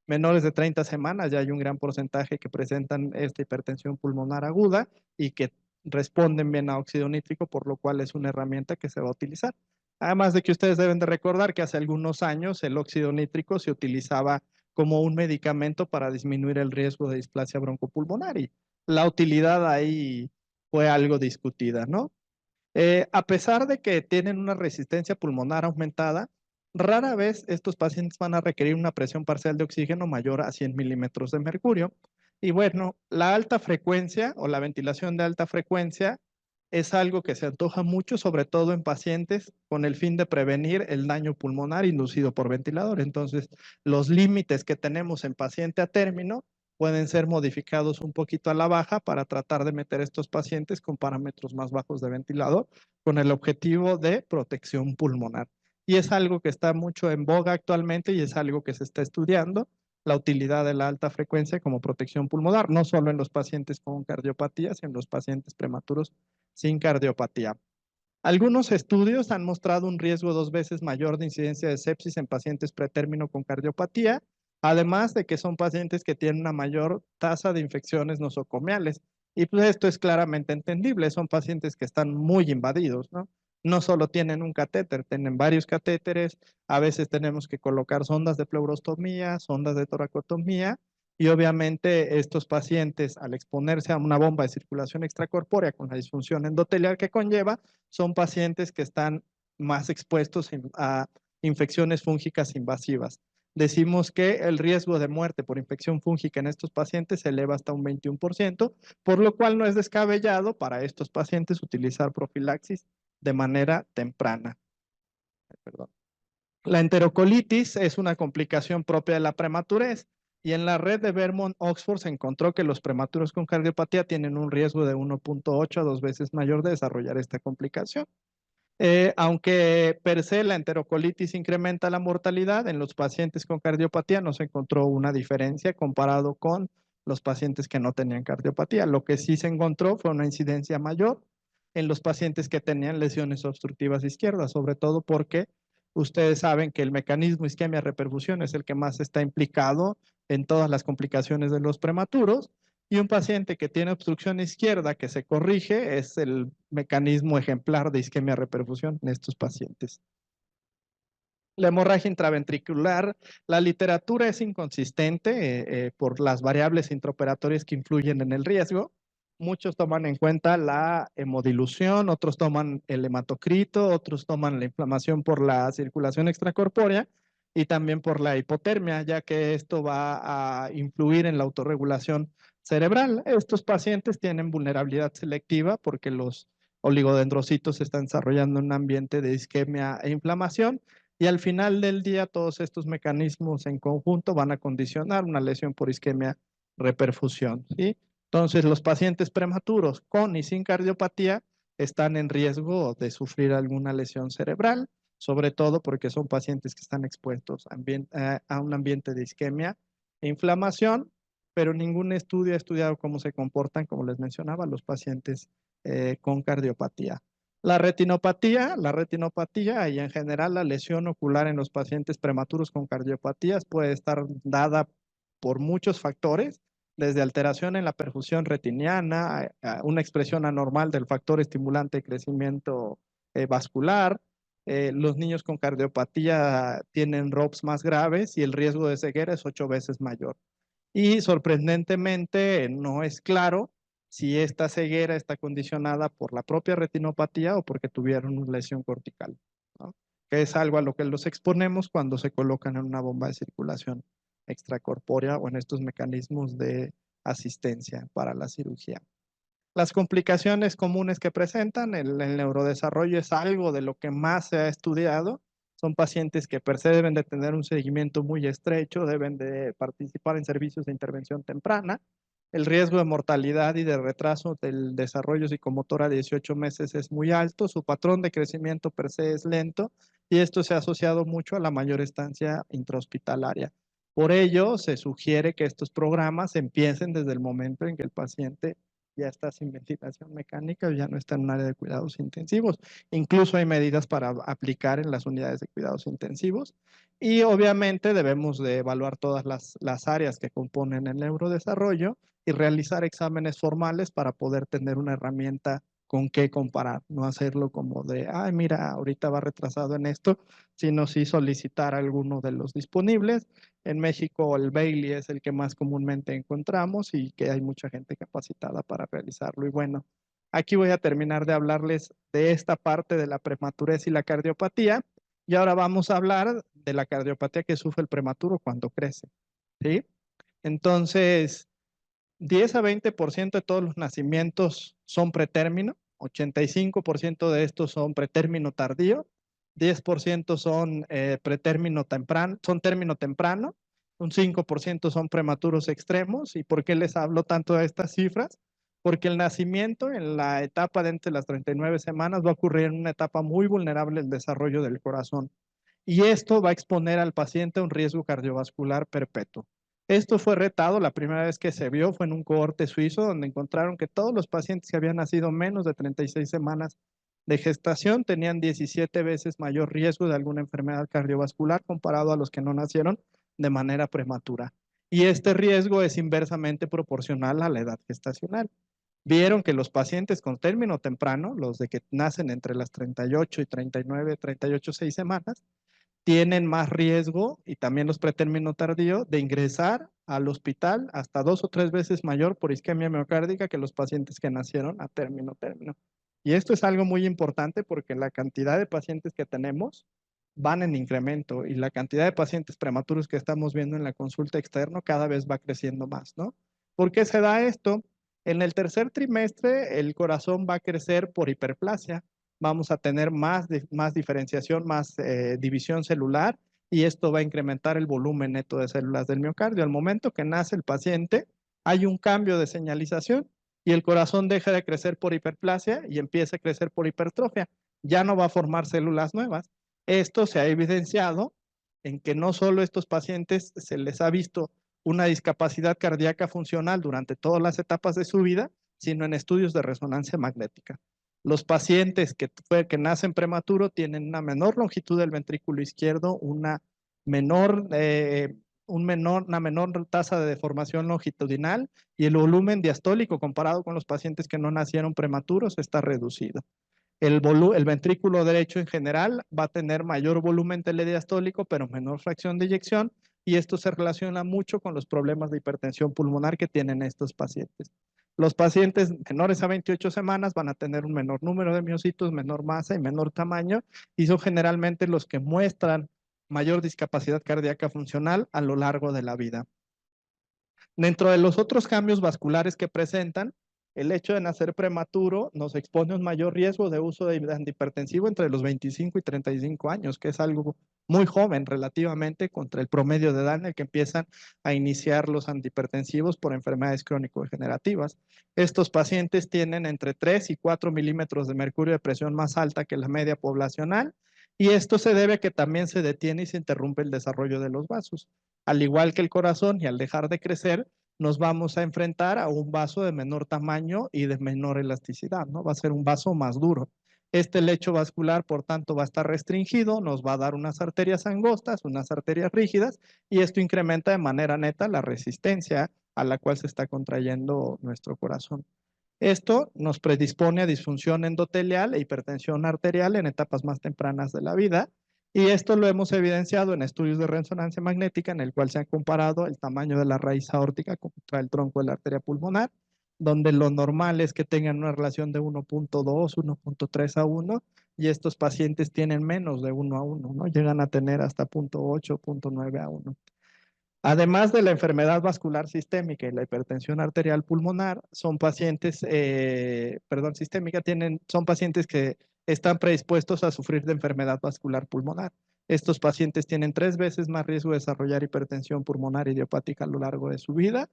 S3: Menores de 30 semanas ya hay un gran porcentaje que presentan esta hipertensión pulmonar aguda y que responden bien a óxido nítrico, por lo cual es una herramienta que se va a utilizar. Además de que ustedes deben de recordar que hace algunos años el óxido nítrico se utilizaba como un medicamento para disminuir el riesgo de displasia broncopulmonar y la utilidad ahí fue algo discutida, ¿no? A pesar de que tienen una resistencia pulmonar aumentada, rara vez estos pacientes van a requerir una presión parcial de oxígeno mayor a 100 milímetros de mercurio. Y bueno, la alta frecuencia o la ventilación de alta frecuencia es algo que se antoja mucho, sobre todo en pacientes con el fin de prevenir el daño pulmonar inducido por ventilador. Entonces, los límites que tenemos en paciente a término pueden ser modificados un poquito a la baja para tratar de meter estos pacientes con parámetros más bajos de ventilador con el objetivo de protección pulmonar. Y es algo que está mucho en boga actualmente y es algo que se está estudiando, la utilidad de la alta frecuencia como protección pulmonar, no solo en los pacientes con cardiopatía, sino en los pacientes prematuros sin cardiopatía. Algunos estudios han mostrado un riesgo 2 veces mayor de incidencia de sepsis en pacientes pretérmino con cardiopatía, además de que son pacientes que tienen una mayor tasa de infecciones nosocomiales. Y pues esto es claramente entendible, son pacientes que están muy invadidos, ¿no? No solo tienen un catéter, tienen varios catéteres, a veces tenemos que colocar sondas de pleurostomía, sondas de toracotomía, y obviamente estos pacientes al exponerse a una bomba de circulación extracorpórea con la disfunción endotelial que conlleva, son pacientes que están más expuestos a infecciones fúngicas invasivas. Decimos que el riesgo de muerte por infección fúngica en estos pacientes se eleva hasta un 21%, por lo cual no es descabellado para estos pacientes utilizar profilaxis de manera temprana. Perdón. La enterocolitis es una complicación propia de la prematurez y en la red de Vermont-Oxford se encontró que los prematuros con cardiopatía tienen un riesgo de 1.8 a 2 veces mayor de desarrollar esta complicación. Aunque per se la enterocolitis incrementa la mortalidad, en los pacientes con cardiopatía no se encontró una diferencia comparado con los pacientes que no tenían cardiopatía. Lo que sí se encontró fue una incidencia mayor en los pacientes que tenían lesiones obstructivas izquierdas, sobre todo porque ustedes saben que el mecanismo isquemia-reperfusión es el que más está implicado en todas las complicaciones de los prematuros. Y un paciente que tiene obstrucción izquierda que se corrige es el mecanismo ejemplar de isquemia-reperfusión en estos pacientes. La hemorragia intraventricular, la literatura es inconsistente por las variables intraoperatorias que influyen en el riesgo. Muchos toman en cuenta la hemodilución, otros toman el hematocrito, otros toman la inflamación por la circulación extracorpórea y también por la hipotermia, ya que esto va a influir en la autorregulación cerebral. Estos pacientes tienen vulnerabilidad selectiva porque los oligodendrocitos se están desarrollando en un ambiente de isquemia e inflamación. Y al final del día, todos estos mecanismos en conjunto van a condicionar una lesión por isquemia reperfusión, ¿sí? Entonces, los pacientes prematuros con y sin cardiopatía están en riesgo de sufrir alguna lesión cerebral, sobre todo porque son pacientes que están expuestos a un ambiente de isquemia e inflamación, pero ningún estudio ha estudiado cómo se comportan, como les mencionaba, los pacientes con cardiopatía. La retinopatía y en general la lesión ocular en los pacientes prematuros con cardiopatías puede estar dada por muchos factores, desde alteración en la perfusión retiniana, una expresión anormal del factor estimulante de crecimiento vascular. Los niños con cardiopatía tienen ROPS más graves y el riesgo de ceguera es 8 veces mayor. Y sorprendentemente no es claro si esta ceguera está condicionada por la propia retinopatía o porque tuvieron una lesión cortical, ¿no? Que es algo a lo que los exponemos cuando se colocan en una bomba de circulación extracorpórea o en estos mecanismos de asistencia para la cirugía. Las complicaciones comunes que presentan, el neurodesarrollo es algo de lo que más se ha estudiado. Son pacientes que per se deben de tener un seguimiento muy estrecho, deben de participar en servicios de intervención temprana. El riesgo de mortalidad y de retraso del desarrollo psicomotor a 18 meses es muy alto, su patrón de crecimiento per se es lento y esto se ha asociado mucho a la mayor estancia intrahospitalaria. Por ello, se sugiere que estos programas empiecen desde el momento en que el paciente ya está sin ventilación mecánica o ya no está en un área de cuidados intensivos. Incluso hay medidas para aplicar en las unidades de cuidados intensivos. Y obviamente debemos de evaluar todas las áreas que componen el neurodesarrollo y realizar exámenes formales para poder tener una herramienta con qué comparar, no hacerlo como de, ay, mira, ahorita va retrasado en esto, sino sí solicitar alguno de los disponibles. En México el Bailey es el que más comúnmente encontramos y que hay mucha gente capacitada para realizarlo. Y bueno, aquí voy a terminar de hablarles de esta parte de la prematurez y la cardiopatía. Y ahora vamos a hablar de la cardiopatía que sufre el prematuro cuando crece, ¿sí? Entonces, 10 a 20% de todos los nacimientos son pretérmino, 85% de estos son pretérmino tardío, 10% son pretérmino temprano, son término temprano, un 5% son prematuros extremos. ¿Y por qué les hablo tanto de estas cifras? Porque el nacimiento en la etapa de entre las 39 semanas va a ocurrir en una etapa muy vulnerable del desarrollo del corazón. Y esto va a exponer al paciente a un riesgo cardiovascular perpetuo. Esto fue retado, la primera vez que se vio fue en un cohorte suizo donde encontraron que todos los pacientes que habían nacido menos de 36 semanas de gestación tenían 17 veces mayor riesgo de alguna enfermedad cardiovascular comparado a los que no nacieron de manera prematura. Y este riesgo es inversamente proporcional a la edad gestacional. Vieron que los pacientes con término temprano, los de que nacen entre las 38 y 39, 38, 6 semanas, tienen más riesgo, y también los pretérmino tardío, de ingresar al hospital hasta 2 o 3 veces mayor por isquemia miocárdica que los pacientes que nacieron a término. Y esto es algo muy importante porque la cantidad de pacientes que tenemos van en incremento y la cantidad de pacientes prematuros que estamos viendo en la consulta externa cada vez va creciendo más, ¿no? ¿Por qué se da esto? En el tercer trimestre el corazón va a crecer por hiperplasia. Vamos a tener más diferenciación, más división celular y esto va a incrementar el volumen neto de células del miocardio. Al momento que nace el paciente, hay un cambio de señalización y el corazón deja de crecer por hiperplasia y empieza a crecer por hipertrofia. ya no va a formar células nuevas. Esto se ha evidenciado en que no solo estos pacientes se les ha visto una discapacidad cardíaca funcional durante todas las etapas de su vida, sino en estudios de resonancia magnética. Los pacientes que nacen prematuro tienen una menor longitud del ventrículo izquierdo, una menor tasa de deformación longitudinal y el volumen diastólico comparado con los pacientes que no nacieron prematuros está reducido. El ventrículo derecho en general va a tener mayor volumen telediastólico, pero menor fracción de eyección, y esto se relaciona mucho con los problemas de hipertensión pulmonar que tienen estos pacientes. Los pacientes menores a 28 semanas van a tener un menor número de miocitos, menor masa y menor tamaño, y son generalmente los que muestran mayor discapacidad cardíaca funcional a lo largo de la vida. Dentro de los otros cambios vasculares que presentan, el hecho de nacer prematuro nos expone a un mayor riesgo de uso de antihipertensivo entre los 25 y 35 años, que es algo muy joven relativamente contra el promedio de edad en el que empiezan a iniciar los antihipertensivos por enfermedades crónico-degenerativas. Estos pacientes tienen entre 3 y 4 milímetros de mercurio de presión más alta que la media poblacional, y esto se debe a que también se detiene y se interrumpe el desarrollo de los vasos. Al igual que el corazón, y al dejar de crecer, nos vamos a enfrentar a un vaso de menor tamaño y de menor elasticidad, ¿no? Va a ser un vaso más duro. Este lecho vascular, por tanto, va a estar restringido, nos va a dar unas arterias angostas, unas arterias rígidas, y esto incrementa de manera neta la resistencia a la cual se está contrayendo nuestro corazón. Esto nos predispone a disfunción endotelial e hipertensión arterial en etapas más tempranas de la vida, y esto lo hemos evidenciado en estudios de resonancia magnética en el cual se ha comparado el tamaño de la raíz aórtica contra el tronco de la arteria pulmonar, donde lo normal es que tengan una relación de 1.2, 1.3 a 1, y estos pacientes tienen menos de 1 a 1, ¿no? Llegan a tener hasta 0.8, 0.9 a 1. Además de la enfermedad vascular sistémica y la hipertensión arterial pulmonar, son pacientes, sistémica, son pacientes que están predispuestos a sufrir de enfermedad vascular pulmonar. Estos pacientes tienen 3 veces más riesgo de desarrollar hipertensión pulmonar idiopática a lo largo de su vida.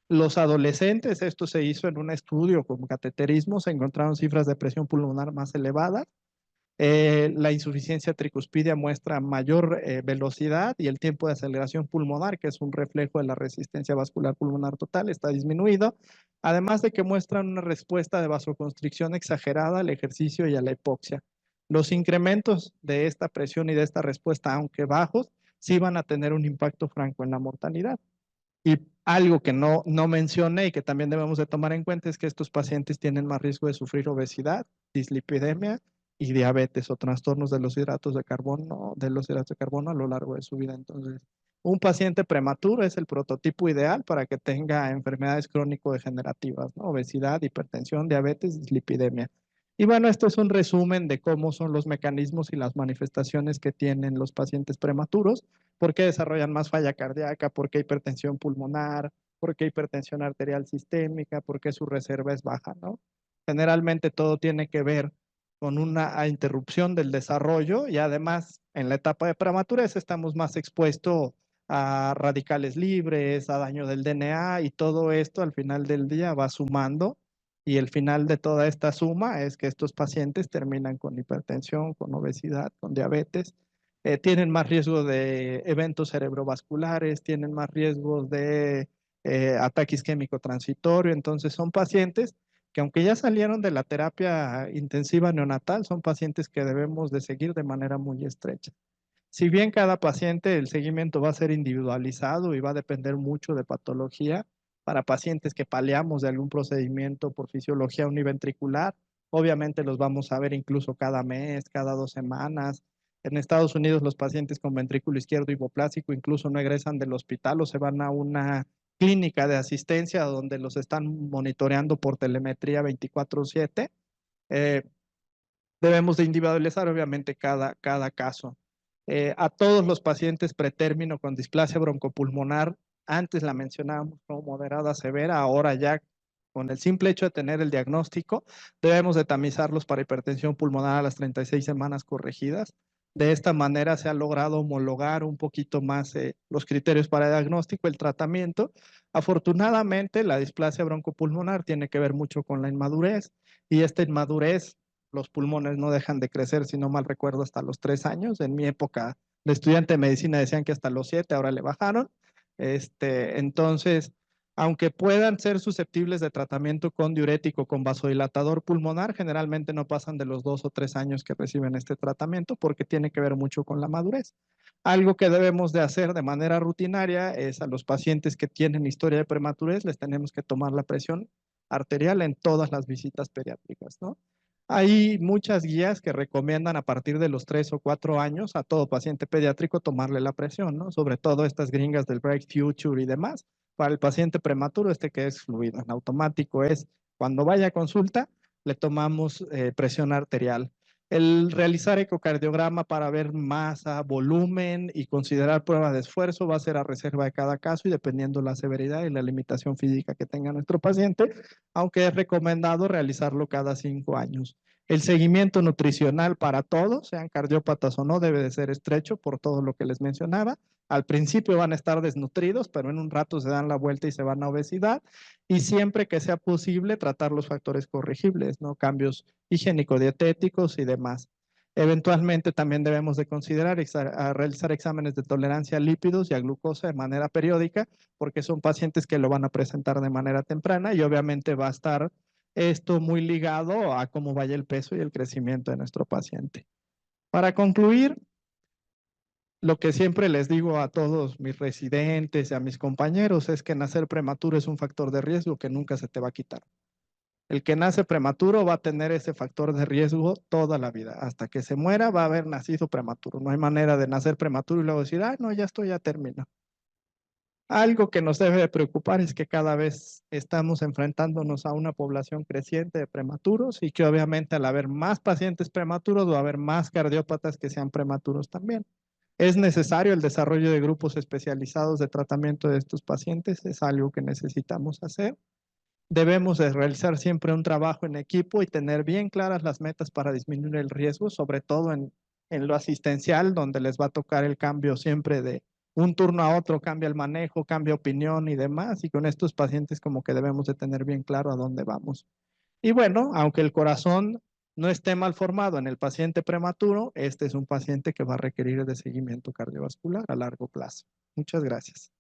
S3: Los adolescentes, esto se hizo en un estudio con cateterismo, se encontraron cifras de presión pulmonar más elevadas. La insuficiencia tricuspidia muestra mayor velocidad y el tiempo de aceleración pulmonar, que es un reflejo de la resistencia vascular pulmonar total, está disminuido, además de que muestran una respuesta de vasoconstricción exagerada al ejercicio y a la hipoxia. Los incrementos de esta presión y de esta respuesta, aunque bajos, sí van a tener un impacto franco en la mortalidad. Y algo que no mencioné y que también debemos de tomar en cuenta es que estos pacientes tienen más riesgo de sufrir obesidad, dislipidemia y diabetes o trastornos de los hidratos de carbono, a lo largo de su vida. Entonces, un paciente prematuro es el prototipo ideal para que tenga enfermedades crónico-degenerativas, ¿no? Obesidad, hipertensión, diabetes, dislipidemia. Y bueno, esto es un resumen de cómo son los mecanismos y las manifestaciones que tienen los pacientes prematuros, por qué desarrollan más falla cardíaca, por qué hipertensión pulmonar, por qué hipertensión arterial sistémica, por qué su reserva es baja, ¿no? Generalmente todo tiene que ver con una interrupción del desarrollo, y además en la etapa de prematurez estamos más expuestos a radicales libres, a daño del DNA, y todo esto al final del día va sumando, y el final de toda esta suma es que estos pacientes terminan con hipertensión, con obesidad, con diabetes, tienen más riesgo de eventos cerebrovasculares, tienen más riesgos de ataque isquémico transitorio. Entonces son pacientes que, aunque ya salieron de la terapia intensiva neonatal, son pacientes que debemos de seguir de manera muy estrecha. Si bien cada paciente, el seguimiento va a ser individualizado y va a depender mucho de patología, para pacientes que paliamos de algún procedimiento por fisiología univentricular, obviamente los vamos a ver incluso cada mes, cada 2 semanas. En Estados Unidos, los pacientes con ventrículo izquierdo hipoplásico incluso no egresan del hospital o se van a una clínica de asistencia donde los están monitoreando por telemetría 24/7. Debemos de individualizar obviamente cada caso. A todos los pacientes pretérmino con displasia broncopulmonar, antes la mencionábamos como moderada severa, ahora ya con el simple hecho de tener el diagnóstico, debemos de tamizarlos para hipertensión pulmonar a las 36 semanas corregidas. De esta manera se ha logrado homologar un poquito más los criterios para el diagnóstico, el tratamiento. Afortunadamente, la displasia broncopulmonar tiene que ver mucho con la inmadurez, y esta inmadurez los pulmones no dejan de crecer, si no mal recuerdo, hasta los 3 años. En mi época de estudiante de medicina decían que hasta los 7, ahora le bajaron. Entonces, aunque puedan ser susceptibles de tratamiento con diurético, con vasodilatador pulmonar, generalmente no pasan de los 2 o 3 años que reciben este tratamiento porque tiene que ver mucho con la madurez. Algo que debemos de hacer de manera rutinaria es a los pacientes que tienen historia de prematurez, les tenemos que tomar la presión arterial en todas las visitas pediátricas, ¿no? Hay muchas guías que recomiendan a partir de los 3 o 4 años a todo paciente pediátrico tomarle la presión, ¿no? Sobre todo estas gringas del Break Future y demás. Para el paciente prematuro, que es fluido en automático, es cuando vaya a consulta, le tomamos presión arterial. El realizar ecocardiograma para ver masa, volumen y considerar prueba de esfuerzo va a ser a reserva de cada caso y dependiendo la severidad y la limitación física que tenga nuestro paciente, aunque es recomendado realizarlo cada 5 años. El seguimiento nutricional para todos, sean cardiópatas o no, debe de ser estrecho por todo lo que les mencionaba. Al principio van a estar desnutridos, pero en un rato se dan la vuelta y se van a obesidad. Y siempre que sea posible, tratar los factores corregibles, ¿no? Cambios higiénico-dietéticos y demás. Eventualmente también debemos de considerar realizar exámenes de tolerancia a lípidos y a glucosa de manera periódica, porque son pacientes que lo van a presentar de manera temprana y obviamente va a estar esto muy ligado a cómo vaya el peso y el crecimiento de nuestro paciente. Para concluir, lo que siempre les digo a todos mis residentes y a mis compañeros es que nacer prematuro es un factor de riesgo que nunca se te va a quitar. El que nace prematuro va a tener ese factor de riesgo toda la vida. Hasta que se muera va a haber nacido prematuro. No hay manera de nacer prematuro y luego decir, ah, no, ya estoy, ya termino. Algo que nos debe de preocupar es que cada vez estamos enfrentándonos a una población creciente de prematuros y que obviamente al haber más pacientes prematuros va a haber más cardiópatas que sean prematuros también. Es necesario el desarrollo de grupos especializados de tratamiento de estos pacientes, es algo que necesitamos hacer. Debemos de realizar siempre un trabajo en equipo y tener bien claras las metas para disminuir el riesgo, sobre todo en lo asistencial, donde les va a tocar el cambio siempre de un turno a otro, cambia el manejo, cambia opinión y demás, y con estos pacientes como que debemos de tener bien claro a dónde vamos. Y bueno, aunque el corazón no esté mal formado en el paciente prematuro, este es un paciente que va a requerir de seguimiento cardiovascular a largo plazo. Muchas gracias.